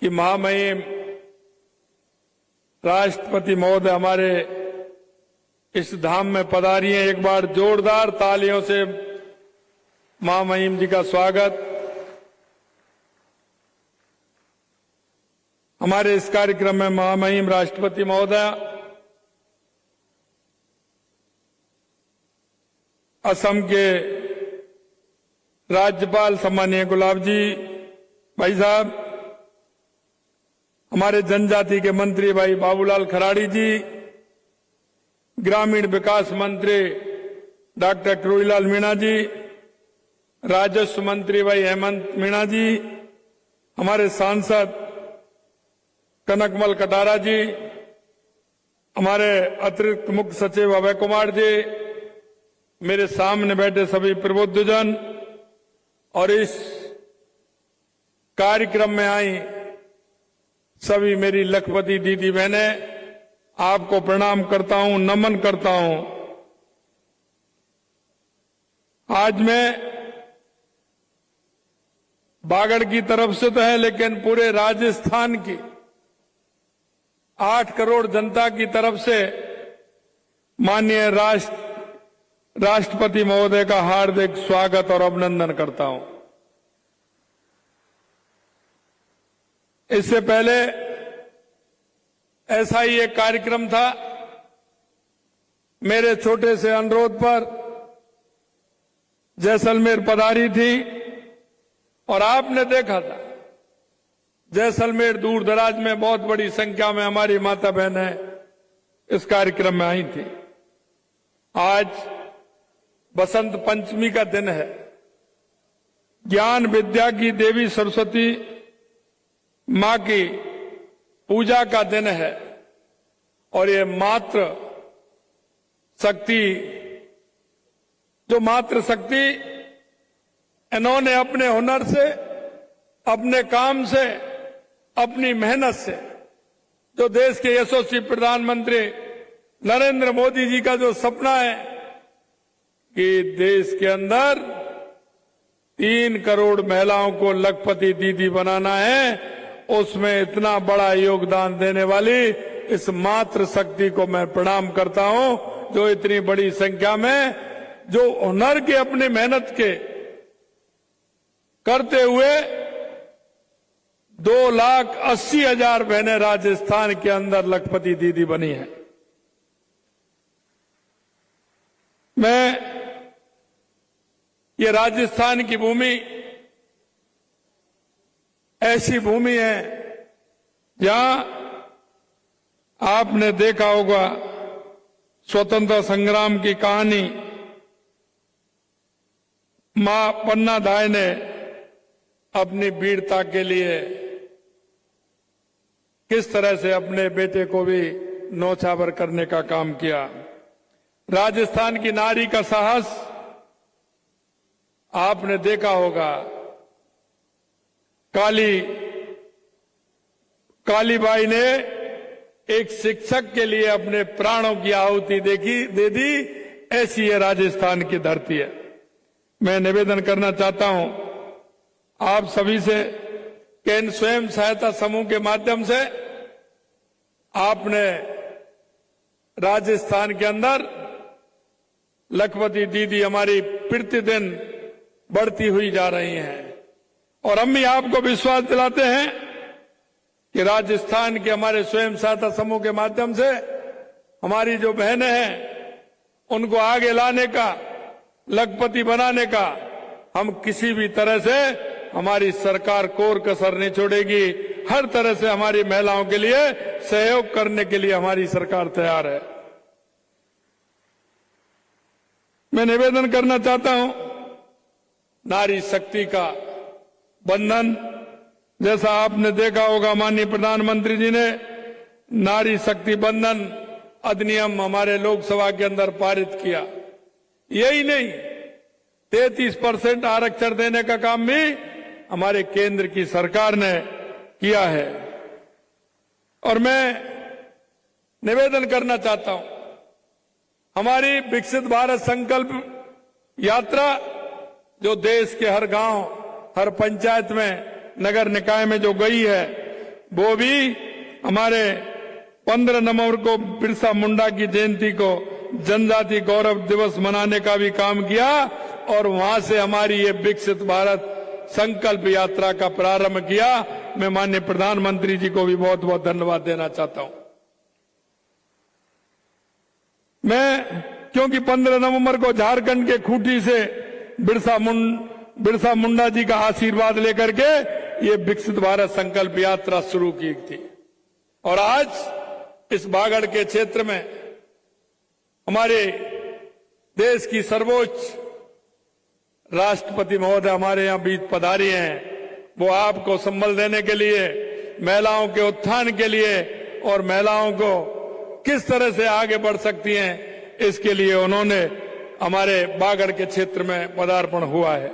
कि महामहिम राष्ट्रपति महोदय हमारे इस धाम में पधारी हैं। एक बार जोरदार तालियों से महामहिम जी का स्वागत। हमारे इस कार्यक्रम में महामहिम राष्ट्रपति महोदय असम के राज्यपाल सम्मानीय गुलाब जी भाई साहब, हमारे जनजाति के मंत्री भाई बाबूलाल खराड़ी जी, ग्रामीण विकास मंत्री डॉक्टर किरोड़ीलाल मीणा जी, राजस्व मंत्री भाई हेमंत मीणा जी, हमारे सांसद कनकमल कटारा जी, हमारे अतिरिक्त मुख्य सचिव अभय कुमार जी, मेरे सामने बैठे सभी प्रबुद्धजन और इस कार्यक्रम में आई सभी मेरी लखपति दीदी बहनें, आपको प्रणाम करता हूं, नमन करता हूं। आज मैं बागड़ की तरफ से तो है, लेकिन पूरे राजस्थान की 8 करोड़ जनता की तरफ से माननीय राष्ट्रपति महोदय का हार्दिक स्वागत और अभिनंदन करता हूं। इससे पहले ऐसा ही एक कार्यक्रम था, मेरे छोटे से अनुरोध पर जैसलमेर पधारी थी और आपने देखा था जैसलमेर दूर दराज में बहुत बड़ी संख्या में हमारी माता बहनें इस कार्यक्रम में आई थी। आज बसंत पंचमी का दिन है, ज्ञान विद्या की देवी सरस्वती मां की पूजा का दिन है और ये मातृ शक्ति, जो मातृ शक्ति इन्होंने अपने हुनर से, अपने काम से, अपनी मेहनत से, जो देश के यशस्वी प्रधानमंत्री नरेंद्र मोदी जी का जो सपना है कि देश के अंदर 3 करोड़ महिलाओं को लखपति दीदी बनाना है, उसमें इतना बड़ा योगदान देने वाली इस मातृ शक्ति को मैं प्रणाम करता हूं, जो इतनी बड़ी संख्या में, जो हुनर के अपनी मेहनत के करते हुए 2,80,000 बहनें राजस्थान के अंदर लखपति दीदी बनी है। मैं ये राजस्थान की भूमि ऐसी भूमि है जहां आपने देखा होगा स्वतंत्रता संग्राम की कहानी मां पन्ना दाई ने अपनी वीरता के लिए किस तरह से अपने बेटे को भी नौछावर करने का काम किया। राजस्थान की नारी का साहस आपने देखा होगा। कालीबाई ने एक शिक्षक के लिए अपने प्राणों की आहुति दे दी। ऐसी ये राजस्थान की धरती है। मैं निवेदन करना चाहता हूं आप सभी से कि इन स्वयं सहायता समूह के माध्यम से आपने राजस्थान के अंदर लखपति दीदी हमारी प्रतिदिन बढ़ती हुई जा रही हैं और हम भी आपको विश्वास दिलाते हैं कि राजस्थान के हमारे स्वयं सहायता समूह के माध्यम से हमारी जो बहनें हैं उनको आगे लाने का, लखपति बनाने का हम किसी भी तरह से हमारी सरकार कोर कसर नहीं छोड़ेगी। हर तरह से हमारी महिलाओं के लिए सहयोग करने के लिए हमारी सरकार तैयार है। मैं निवेदन करना चाहता हूं नारी शक्ति का बंधन, जैसा आपने देखा होगा माननीय प्रधानमंत्री जी ने नारी शक्ति बंधन अधिनियम हमारे लोकसभा के अंदर पारित किया। यही नहीं 33% आरक्षण देने का काम भी हमारे केंद्र की सरकार ने किया है। और मैं निवेदन करना चाहता हूं हमारी विकसित भारत संकल्प यात्रा जो देश के हर गांव, हर पंचायत में, नगर निकाय में जो गई है, वो भी हमारे 15 नवंबर को बिरसा मुंडा की जयंती को जनजाति गौरव दिवस मनाने का भी काम किया और वहां से हमारी ये विकसित भारत संकल्प यात्रा का प्रारंभ किया। मैं माननीय प्रधानमंत्री जी को भी बहुत बहुत धन्यवाद देना चाहता हूं। मैं क्योंकि 15 नवंबर को झारखंड के खूंटी से बिरसा मुंडा जी का आशीर्वाद लेकर के ये विकसित भारत संकल्प यात्रा शुरू की थी और आज इस बागड़ के क्षेत्र में हमारे देश की सर्वोच्च राष्ट्रपति महोदय हमारे यहां बीच पधारी हैं। वो आपको संबल देने के लिए, महिलाओं के उत्थान के लिए और महिलाओं को किस तरह से आगे बढ़ सकती हैं, इसके लिए उन्होंने हमारे बागड़ के क्षेत्र में पदार्पण हुआ है।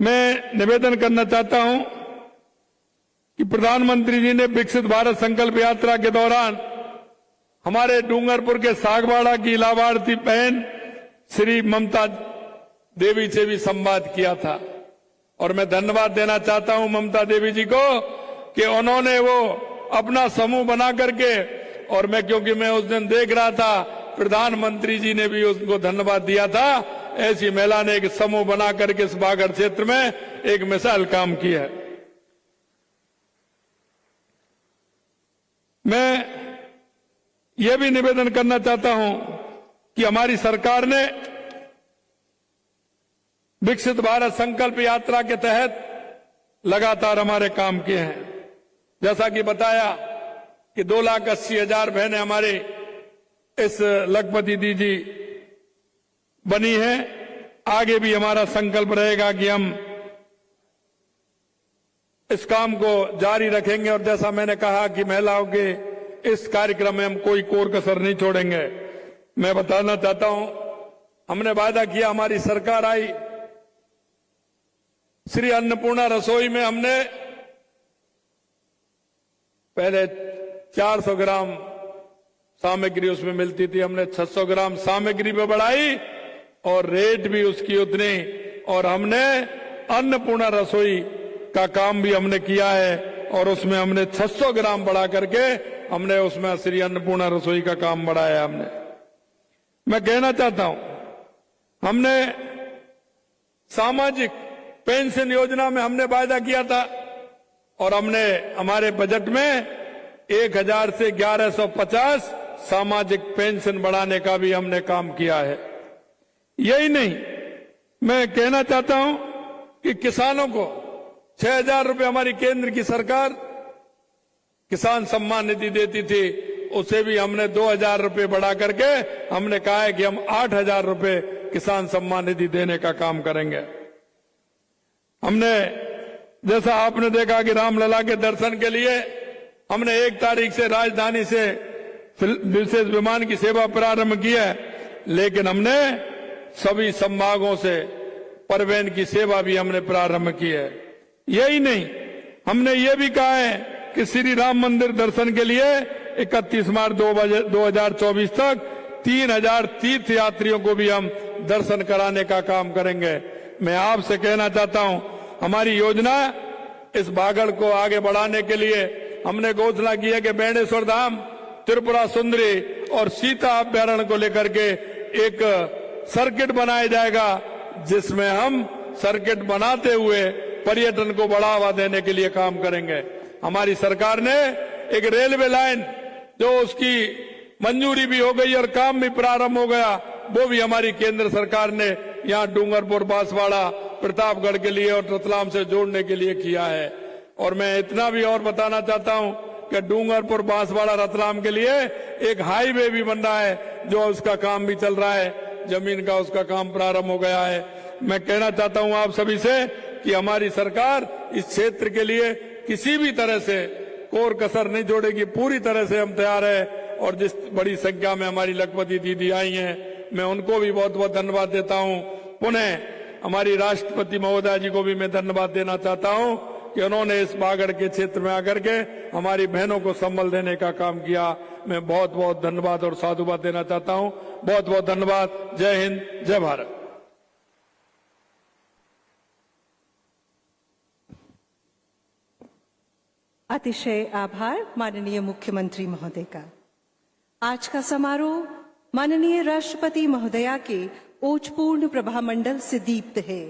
मैं निवेदन करना चाहता हूं कि प्रधानमंत्री जी ने विकसित भारत संकल्प यात्रा के दौरान हमारे डूंगरपुर के सागवाड़ा की लाभार्थी बहन श्री ममता देवी से भी संवाद किया था और मैं धन्यवाद देना चाहता हूं ममता देवी जी को कि उन्होंने वो अपना समूह बना करके, और क्योंकि मैं उस दिन देख रहा था प्रधानमंत्री जी ने भी उसको धन्यवाद दिया था, ऐसी महिला ने एक समूह बना करके इस बागड़ क्षेत्र में एक मिसाल काम की है। मैं यह भी निवेदन करना चाहता हूं कि हमारी सरकार ने विकसित भारत संकल्प यात्रा के तहत लगातार हमारे काम किए हैं। जैसा कि बताया कि 2,80,000 बहनें हमारे इस लखपति दीदी बनी है। आगे भी हमारा संकल्प रहेगा कि हम इस काम को जारी रखेंगे और जैसा मैंने कहा कि महिलाओं के इस कार्यक्रम में हम कोई कोर कसर नहीं छोड़ेंगे। मैं बताना चाहता हूं हमने वादा किया, हमारी सरकार आई, श्री अन्नपूर्णा रसोई में हमने पहले 400 ग्राम सामग्री उसमें मिलती थी, हमने 600 ग्राम सामग्री पे बढ़ाई और रेट भी उसकी उतनी, और हमने अन्नपूर्णा रसोई का काम भी हमने किया है और उसमें हमने 600 ग्राम बढ़ा करके हमने उसमें श्री अन्नपूर्णा रसोई का काम बढ़ाया हमने। मैं कहना चाहता हूं हमने सामाजिक पेंशन योजना में हमने वायदा किया था और हमने हमारे बजट में 1,000 से 1,150 सामाजिक पेंशन बढ़ाने का भी हमने काम किया है। यही नहीं, मैं कहना चाहता हूं कि किसानों को 6,000 रुपए हमारी केंद्र की सरकार किसान सम्मान निधि देती थी, उसे भी हमने 2,000 रुपए बढ़ा करके हमने कहा है कि हम 8,000 रुपए किसान सम्मान निधि देने का काम करेंगे। हमने जैसा आपने देखा कि रामलला के दर्शन के लिए हमने 1 तारीख से राजधानी से विशेष विमान की सेवा प्रारंभ की है, लेकिन हमने सभी संभागों से परिवहन की सेवा भी हमने प्रारंभ की है। यही नहीं, हमने ये भी कहा है कि श्री राम मंदिर दर्शन के लिए 31 मार्च 2024 तक 3,000 तीर्थ यात्रियों को भी हम दर्शन कराने का काम करेंगे। मैं आपसे कहना चाहता हूं, हमारी योजना इस बागड़ को आगे बढ़ाने के लिए हमने घोषणा की है कि बेणेश्वर धाम, त्रिपुरा सुंदरी और सीता अभ्यारण्य को लेकर के एक सर्किट बनाया जाएगा, जिसमें हम सर्किट बनाते हुए पर्यटन को बढ़ावा देने के लिए काम करेंगे। हमारी सरकार ने एक रेलवे लाइन जो उसकी मंजूरी भी हो गई और काम भी प्रारंभ हो गया, वो भी हमारी केंद्र सरकार ने यहाँ डूंगरपुर, बांसवाड़ा, प्रतापगढ़ के लिए और रतलाम से जोड़ने के लिए किया है। और मैं इतना भी और बताना चाहता हूं कि डूंगरपुर, बांसवाड़ा, रतलाम के लिए एक हाईवे भी बन रहा है, जो उसका काम भी चल रहा है, जमीन का उसका काम प्रारंभ हो गया है। मैं कहना चाहता हूं आप सभी से कि हमारी सरकार इस क्षेत्र के लिए किसी भी तरह से कोर कसर नहीं छोड़ेगी, पूरी तरह से हम तैयार है। और जिस बड़ी संख्या में हमारी लखपति दीदी आई हैं, मैं उनको भी बहुत बहुत धन्यवाद देता हूं। पुनः हमारी राष्ट्रपति महोदया जी को भी मैं धन्यवाद देना चाहता हूं कि उन्होंने इस बागड़ के क्षेत्र में आकर के हमारी बहनों को संबल देने का काम किया। मैं बहुत बहुत धन्यवाद और साधुवाद देना चाहता हूं। बहुत बहुत धन्यवाद। जय हिंद, जय भारत। अतिशय आभार माननीय मुख्यमंत्री महोदय का। आज का समारोह माननीय राष्ट्रपति महोदया के ओजपूर्ण प्रभामंडल से दीप्त है।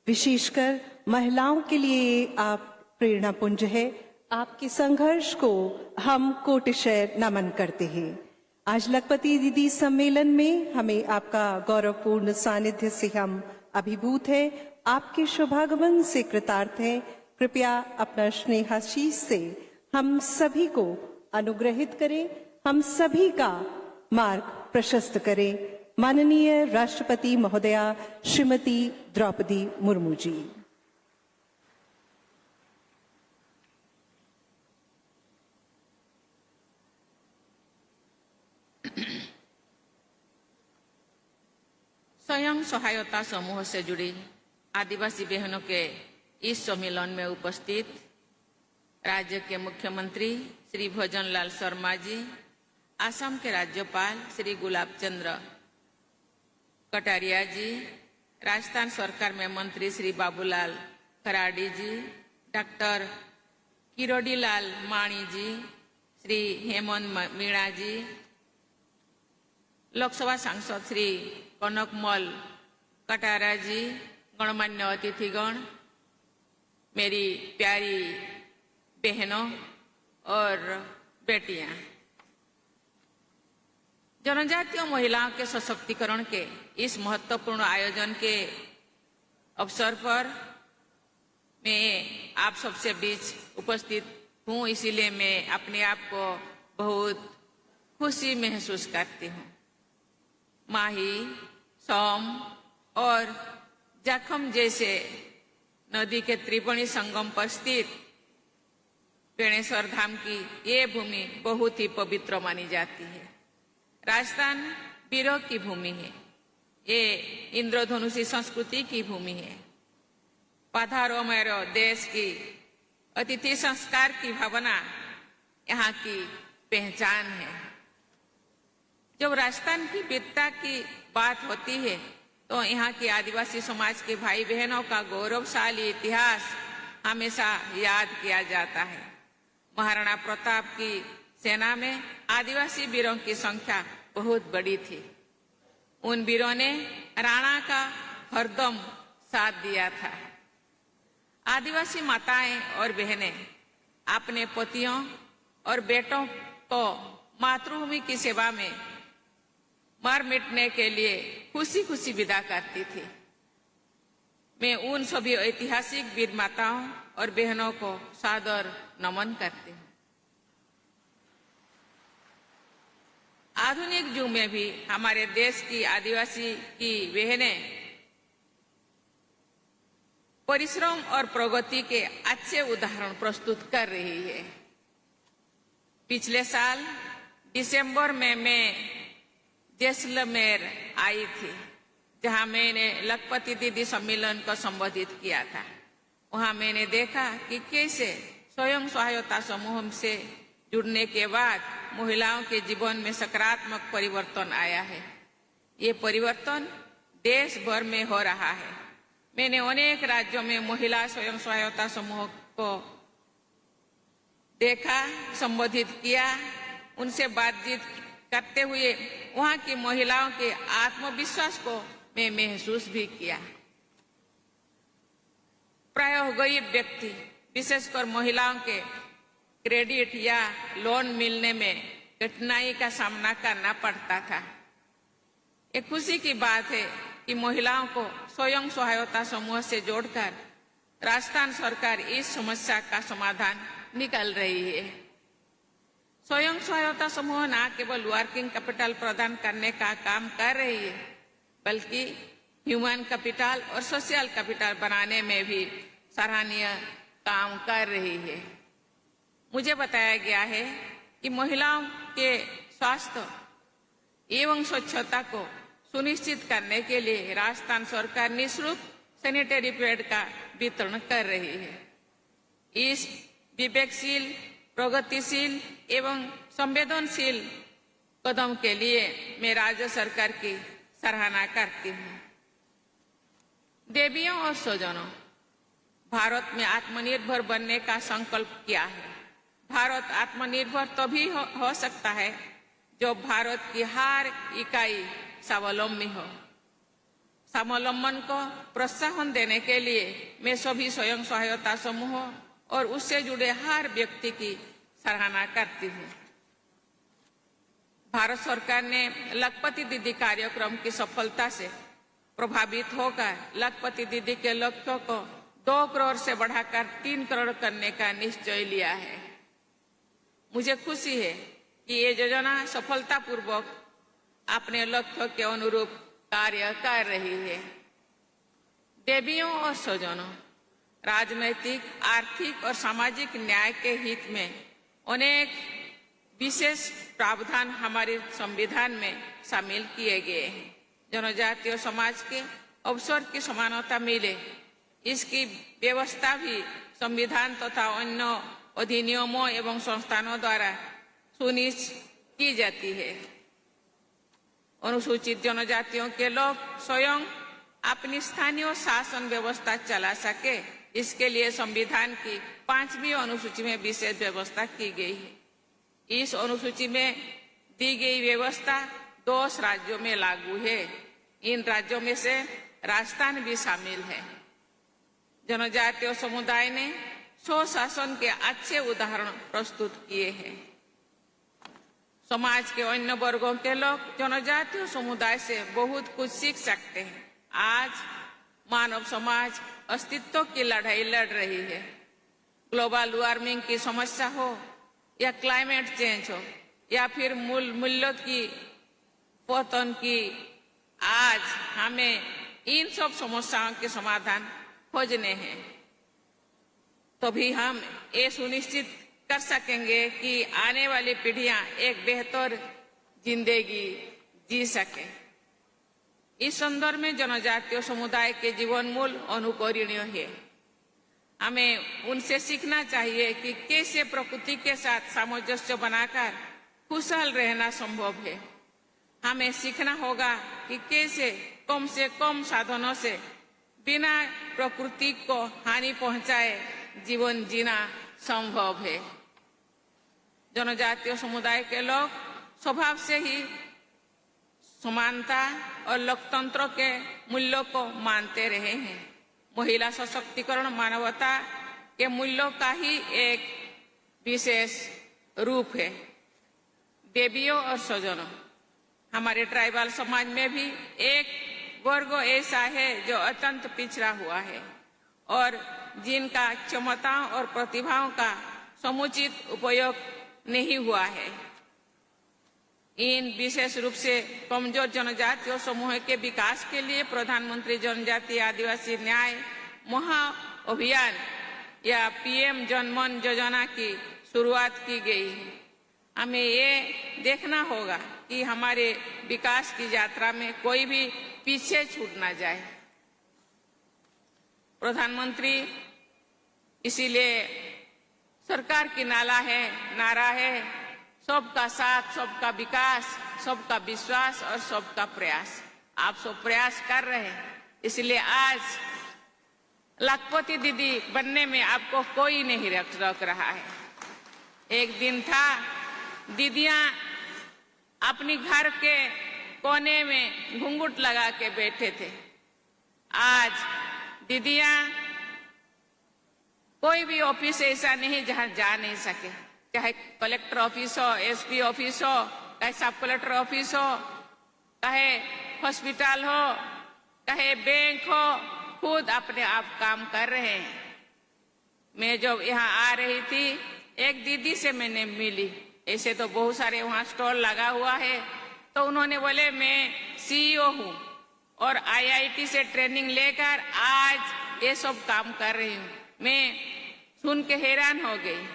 विशेषकर महिलाओं के लिए आप प्रेरणापुंज है। आपके संघर्ष को हम कोटिशय नमन करते हैं। आज लखपति दीदी सम्मेलन में हमें आपका गौरवपूर्ण सानिध्य से हम अभिभूत हैं। आपके शुभागमन से कृतार्थ हैं। कृपया अपना स्नेहाशीष से हम सभी को अनुग्रहित करें, हम सभी का मार्ग प्रशस्त करें। माननीय राष्ट्रपति महोदया श्रीमती द्रौपदी मुर्मू जी। स्वयं सहायता समूह से जुड़ी आदिवासी बहनों के इस सम्मेलन में उपस्थित राज्य के मुख्यमंत्री श्री भजनलाल शर्मा जी, असम के राज्यपाल श्री गुलाब चंद्र कटारिया जी, राजस्थान सरकार में मंत्री श्री बाबूलाल खराडी जी, डॉक्टर किरोड़ीलाल माणी जी, श्री हेमंत मीणा जी, लोकसभा सांसद श्री कनकमल कटारा जी, गणमान्य अतिथिगण, मेरी प्यारी बहनों और बेटियां, जनजातीय महिलाओं के सशक्तिकरण के इस महत्वपूर्ण आयोजन के अवसर पर मैं आप सबसे बीच उपस्थित हूं, इसीलिए मैं अपने आप को बहुत खुशी महसूस करती हूं। माही, सोम और जाखम जैसे नदी के त्रिवेणी संगम पर स्थित बेणेश्वर धाम की ये भूमि बहुत ही पवित्र मानी जाती है। राजस्थान वीरों की भूमि है, ये इंद्रधनुषी संस्कृति की भूमि है। पधारो मेरो देश की अतिथि संस्कार की भावना यहाँ की पहचान है। जब राजस्थान की वीरता की बात होती है तो यहाँ के आदिवासी समाज के भाई बहनों का गौरवशाली इतिहास हमेशा याद किया जाता है। महाराणा प्रताप की सेना में आदिवासी वीरों की संख्या बहुत बड़ी थी। उन वीरों ने राणा का हरदम साथ दिया था। आदिवासी माताएं और बहनें अपने पतियों और बेटों को मातृभूमि की सेवा में मर मिटने के लिए खुशी खुशी विदा करती थी। मैं उन सभी ऐतिहासिक वीर माताओं और बहनों को सादर नमन करती हूँ। आधुनिक युग में भी हमारे देश की आदिवासी की बहनें परिश्रम और प्रगति के अच्छे उदाहरण प्रस्तुत कर रही है। पिछले साल दिसंबर में मैं जैसलमेर आई थी, जहां मैंने लखपति दीदी सम्मेलन को संबोधित किया था। वहां मैंने देखा कि कैसे स्वयं सहायता समूह से जुड़ने के बाद महिलाओं के जीवन में सकारात्मक परिवर्तन आया है। ये परिवर्तन देश भर में हो रहा है। मैंने अनेक राज्यों में महिला स्वयं सहायता समूह को देखा, संबोधित किया, उनसे बातचीत करते हुए वहां की महिलाओं के आत्मविश्वास को मैं महसूस भी किया। प्रायः गरीब व्यक्ति, विशेषकर महिलाओं के क्रेडिट या लोन मिलने में कठिनाई का सामना करना पड़ता था। एक खुशी की बात है कि महिलाओं को स्वयं सहायता समूह से जोड़कर राजस्थान सरकार इस समस्या का समाधान निकाल रही है। स्वयं सहायता समूह न केवल वर्किंग कैपिटल प्रदान करने का काम कर रही है, बल्कि ह्यूमन कैपिटल और सोशल कैपिटल बनाने में भी सराहनीय काम कर रही है। मुझे बताया गया है कि महिलाओं के स्वास्थ्य एवं स्वच्छता को सुनिश्चित करने के लिए राजस्थान सरकार निःशुल्क सैनिटरी पैड का वितरण कर रही है। इस विवेकशील, प्रगतिशील एवं संवेदनशील कदम के लिए मैं राज्य सरकार की सराहना करती हूँ। देवियों और स्वजनों, भारत में आत्मनिर्भर बनने का संकल्प किया है। भारत आत्मनिर्भर तभी हो सकता है जो भारत की हर इकाई स्वावलंबी हो। स्वावलंबन को प्रोत्साहन देने के लिए मैं सभी स्वयं सहायता समूह और उससे जुड़े हर व्यक्ति की सराहना करती हूँ। भारत सरकार ने लखपति दीदी कार्यक्रम की सफलता से प्रभावित होकर लखपति दीदी के लक्ष्य को 2 करोड़ से बढ़ाकर 3 करोड़ करने का निश्चय लिया है। मुझे खुशी है कि ये योजना सफलतापूर्वक अपने लक्ष्य के अनुरूप कार्य कर रही है। देवियों और स्वजनों, राजनैतिक, आर्थिक और सामाजिक न्याय के हित में अनेक विशेष प्रावधान हमारे संविधान में शामिल किए गए हैं। जनजातीय समाज के अवसर की समानता मिले, इसकी व्यवस्था भी संविधान तथा अन्य अधिनियमों एवं संस्थानों द्वारा सुनिश्चित की जाती है। अनुसूचित जनजातियों के लोग स्वयं अपनी स्थानीय शासन व्यवस्था चला सके, इसके लिए संविधान की 5वीं अनुसूची में विशेष व्यवस्था की गई है। इस अनुसूची में दी गई व्यवस्था 2 राज्यों में लागू है। इन राज्यों में से राजस्थान भी शामिल है। जनजातीय समुदाय ने स्वशासन के अच्छे उदाहरण प्रस्तुत किए हैं। समाज के अन्य वर्गों के लोग जनजातीय समुदाय से बहुत कुछ सीख सकते हैं। आज मानव समाज अस्तित्व की लड़ाई लड़ रही है। ग्लोबल वार्मिंग की समस्या हो या क्लाइमेट चेंज हो या फिर मूल्यों की पतन की, आज हमें इन सब समस्याओं के समाधान खोजने हैं। तभी हम ये सुनिश्चित कर सकेंगे कि आने वाली पीढ़ियां एक बेहतर जिंदगी जी सके। इस संदर्भ में जनजातीय समुदाय के जीवन मूल अनुकरणीय है। हमें उनसे सीखना चाहिए कि कैसे प्रकृति के साथ सामंजस्य बनाकर खुशहाल रहना संभव है। हमें सीखना होगा कि कैसे कम से कम साधनों से बिना प्रकृति को हानि पहुंचाए जीवन जीना संभव है। जनजातीय समुदाय के लोग स्वभाव से ही समानता और लोकतंत्र के मूल्यों को मानते रहे हैं। महिला सशक्तिकरण मानवता के मूल्यों का ही एक विशेष रूप है। देवियों और स्वजनों, हमारे ट्राइबल समाज में भी एक वर्ग ऐसा है जो अत्यंत पिछड़ा हुआ है और जिनका क्षमताओं और प्रतिभाओं का समुचित उपयोग नहीं हुआ है। इन विशेष रूप से कमजोर जनजातीय समूह के विकास के लिए प्रधानमंत्री जनजातीय आदिवासी न्याय महाअभियान या पीएम जनमन योजना की शुरुआत की गई है। हमें ये देखना होगा कि हमारे विकास की यात्रा में कोई भी पीछे छूट ना जाए। प्रधानमंत्री इसीलिए सरकार की नारा है सबका साथ, सबका विकास, सबका विश्वास और सबका प्रयास। आप सब प्रयास कर रहे हैं, इसलिए आज लाखपति दीदी बनने में आपको कोई नहीं रोक रहा है। एक दिन था दीदियां अपनी घर के कोने में घूंघट लगा के बैठे थे। आज दीदियां कोई भी ऑफिस ऐसा नहीं जहां जा नहीं सके, चाहे कलेक्टर ऑफिस हो, एसपी ऑफिस हो, चाहे सब कलेक्टर ऑफिस हो, चाहे हॉस्पिटल हो, चाहे बैंक हो, खुद अपने आप काम कर रहे हैं। मैं जब यहाँ आ रही थी एक दीदी से मैंने मिली, ऐसे तो बहुत सारे वहाँ स्टॉल लगा हुआ है, तो उन्होंने बोले मैं सीईओ हूँ और आईआईटी से ट्रेनिंग लेकर आज ये सब काम कर रही हूँ। मैं सुन के हैरान हो गई,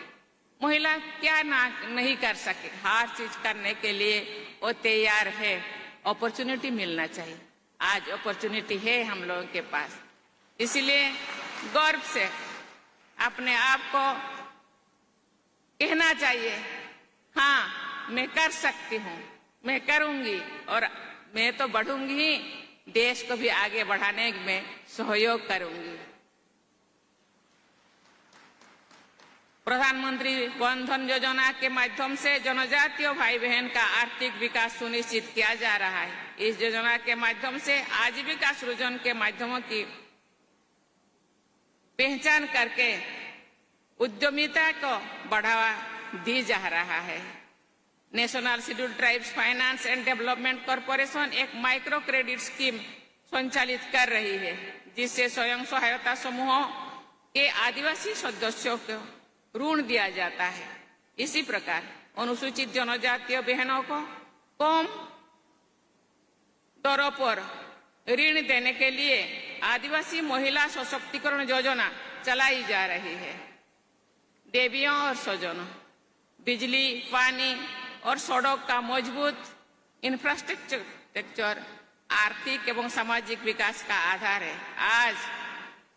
महिला क्या नहीं कर सके, हर चीज करने के लिए वो तैयार है। अपॉर्चुनिटी मिलना चाहिए, आज अपॉर्चुनिटी है हम लोगों के पास, इसलिए गर्व से अपने आप को कहना चाहिए, हाँ मैं कर सकती हूँ, मैं करूंगी और मैं तो बढ़ूंगी ही, देश को भी आगे बढ़ाने में सहयोग करूंगी। प्रधानमंत्री वन धन योजना के माध्यम से जनजातीय भाई बहन का आर्थिक विकास सुनिश्चित किया जा रहा है। इस योजना के माध्यम से आजीविका सृजन के माध्यमों की पहचान करके उद्यमिता को बढ़ावा दी जा रहा है। National scheduled tribes finance and development corporation एक माइक्रो क्रेडिट स्कीम संचालित कर रही है, जिससे स्वयं सहायता समूहों के आदिवासी सदस्यों को ऋण दिया जाता है। इसी प्रकार अनुसूचित जनजातीय बहनों को कम दरों पर ऋण देने के लिए आदिवासी महिला सशक्तिकरण योजना चलाई जा रही है। देवियों और स्वजनों, बिजली, पानी और सड़क का मजबूत इंफ्रास्ट्रक्चर आर्थिक एवं सामाजिक विकास का आधार है। आज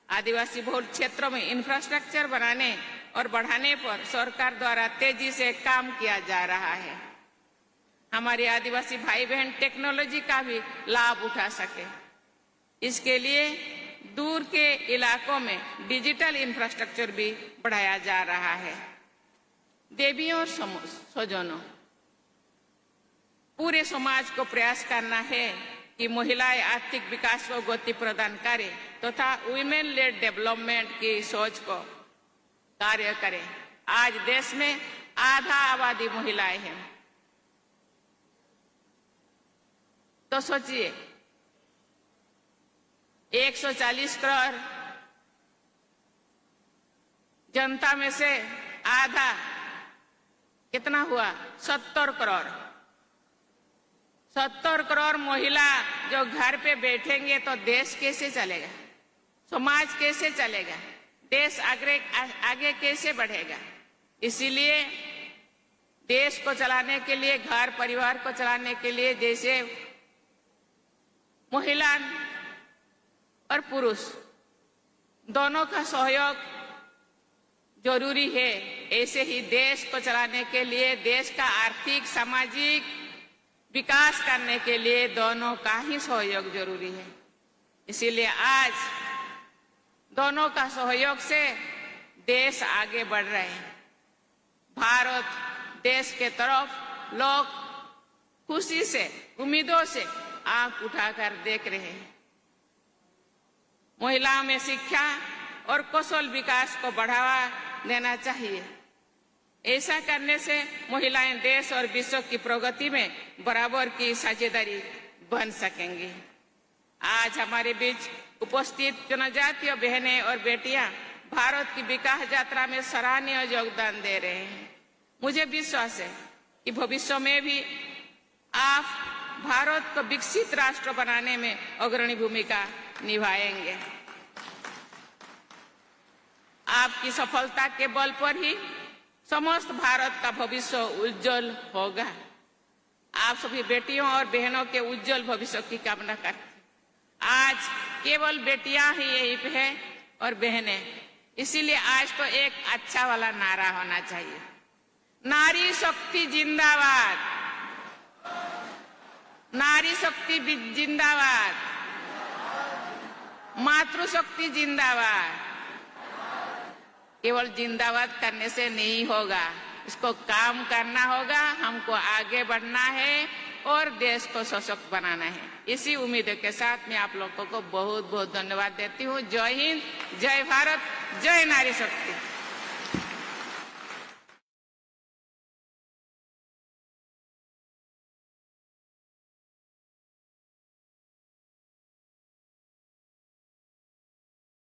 आदिवासी बहुल क्षेत्रों में इंफ्रास्ट्रक्चर बनाने और बढ़ाने पर सरकार द्वारा तेजी से काम किया जा रहा है। हमारे आदिवासी भाई बहन टेक्नोलॉजी का भी लाभ उठा सके, इसके लिए दूर के इलाकों में डिजिटल इंफ्रास्ट्रक्चर भी बढ़ाया जा रहा है। देवियों और स्वजनों, पूरे समाज को प्रयास करना है कि महिलाएं आर्थिक विकास को गति प्रदान करें तथा वुमेन लेड डेवलपमेंट की सोच को कार्य करें। आज देश में आधा आबादी महिलाएं हैं, तो सोचिए 140 करोड़ जनता में से आधा कितना हुआ? 70 करोड़। 70 करोड़ महिला जो घर पे बैठेंगे तो देश कैसे चलेगा, समाज कैसे चलेगा, देश आगे कैसे बढ़ेगा। इसीलिए देश को चलाने के लिए, घर परिवार को चलाने के लिए जैसे महिला और पुरुष दोनों का सहयोग जरूरी है, ऐसे ही देश को चलाने के लिए, देश का आर्थिक सामाजिक विकास करने के लिए दोनों का ही सहयोग जरूरी है। इसीलिए आज दोनों का सहयोग से देश आगे बढ़ रहे हैं। भारत देश के तरफ लोग खुशी से, उम्मीदों से आंख उठाकर देख रहे हैं। महिलाओं में शिक्षा और कौशल विकास को बढ़ावा देना चाहिए। ऐसा करने से महिलाएं देश और विश्व की प्रगति में बराबर की साझेदारी बन सकेंगी। आज हमारे बीच उपस्थित जनजातीय बहनें और बेटियां भारत की विकास यात्रा में सराहनीय योगदान दे रहे हैं। मुझे विश्वास है कि भविष्य में भी आप भारत को विकसित राष्ट्र बनाने में अग्रणी भूमिका निभाएंगे। आपकी सफलता के बल पर ही समस्त भारत का भविष्य उज्जवल होगा। आप सभी बेटियों और बहनों के उज्जवल भविष्य की कामना करते हैं। आज केवल बेटियां ही यही पे है और बहनें, इसीलिए आज तो एक अच्छा वाला नारा होना चाहिए, नारी शक्ति जिंदाबाद, नारी शक्ति जिंदाबाद, मातृशक्ति जिंदाबाद। केवल जिंदाबाद करने से नहीं होगा, इसको काम करना होगा, हमको आगे बढ़ना है और देश को सशक्त बनाना है। इसी उम्मीद के साथ मैं आप लोगों को बहुत बहुत धन्यवाद देती हूँ। जय हिंद, जय भारत, जय नारी शक्ति।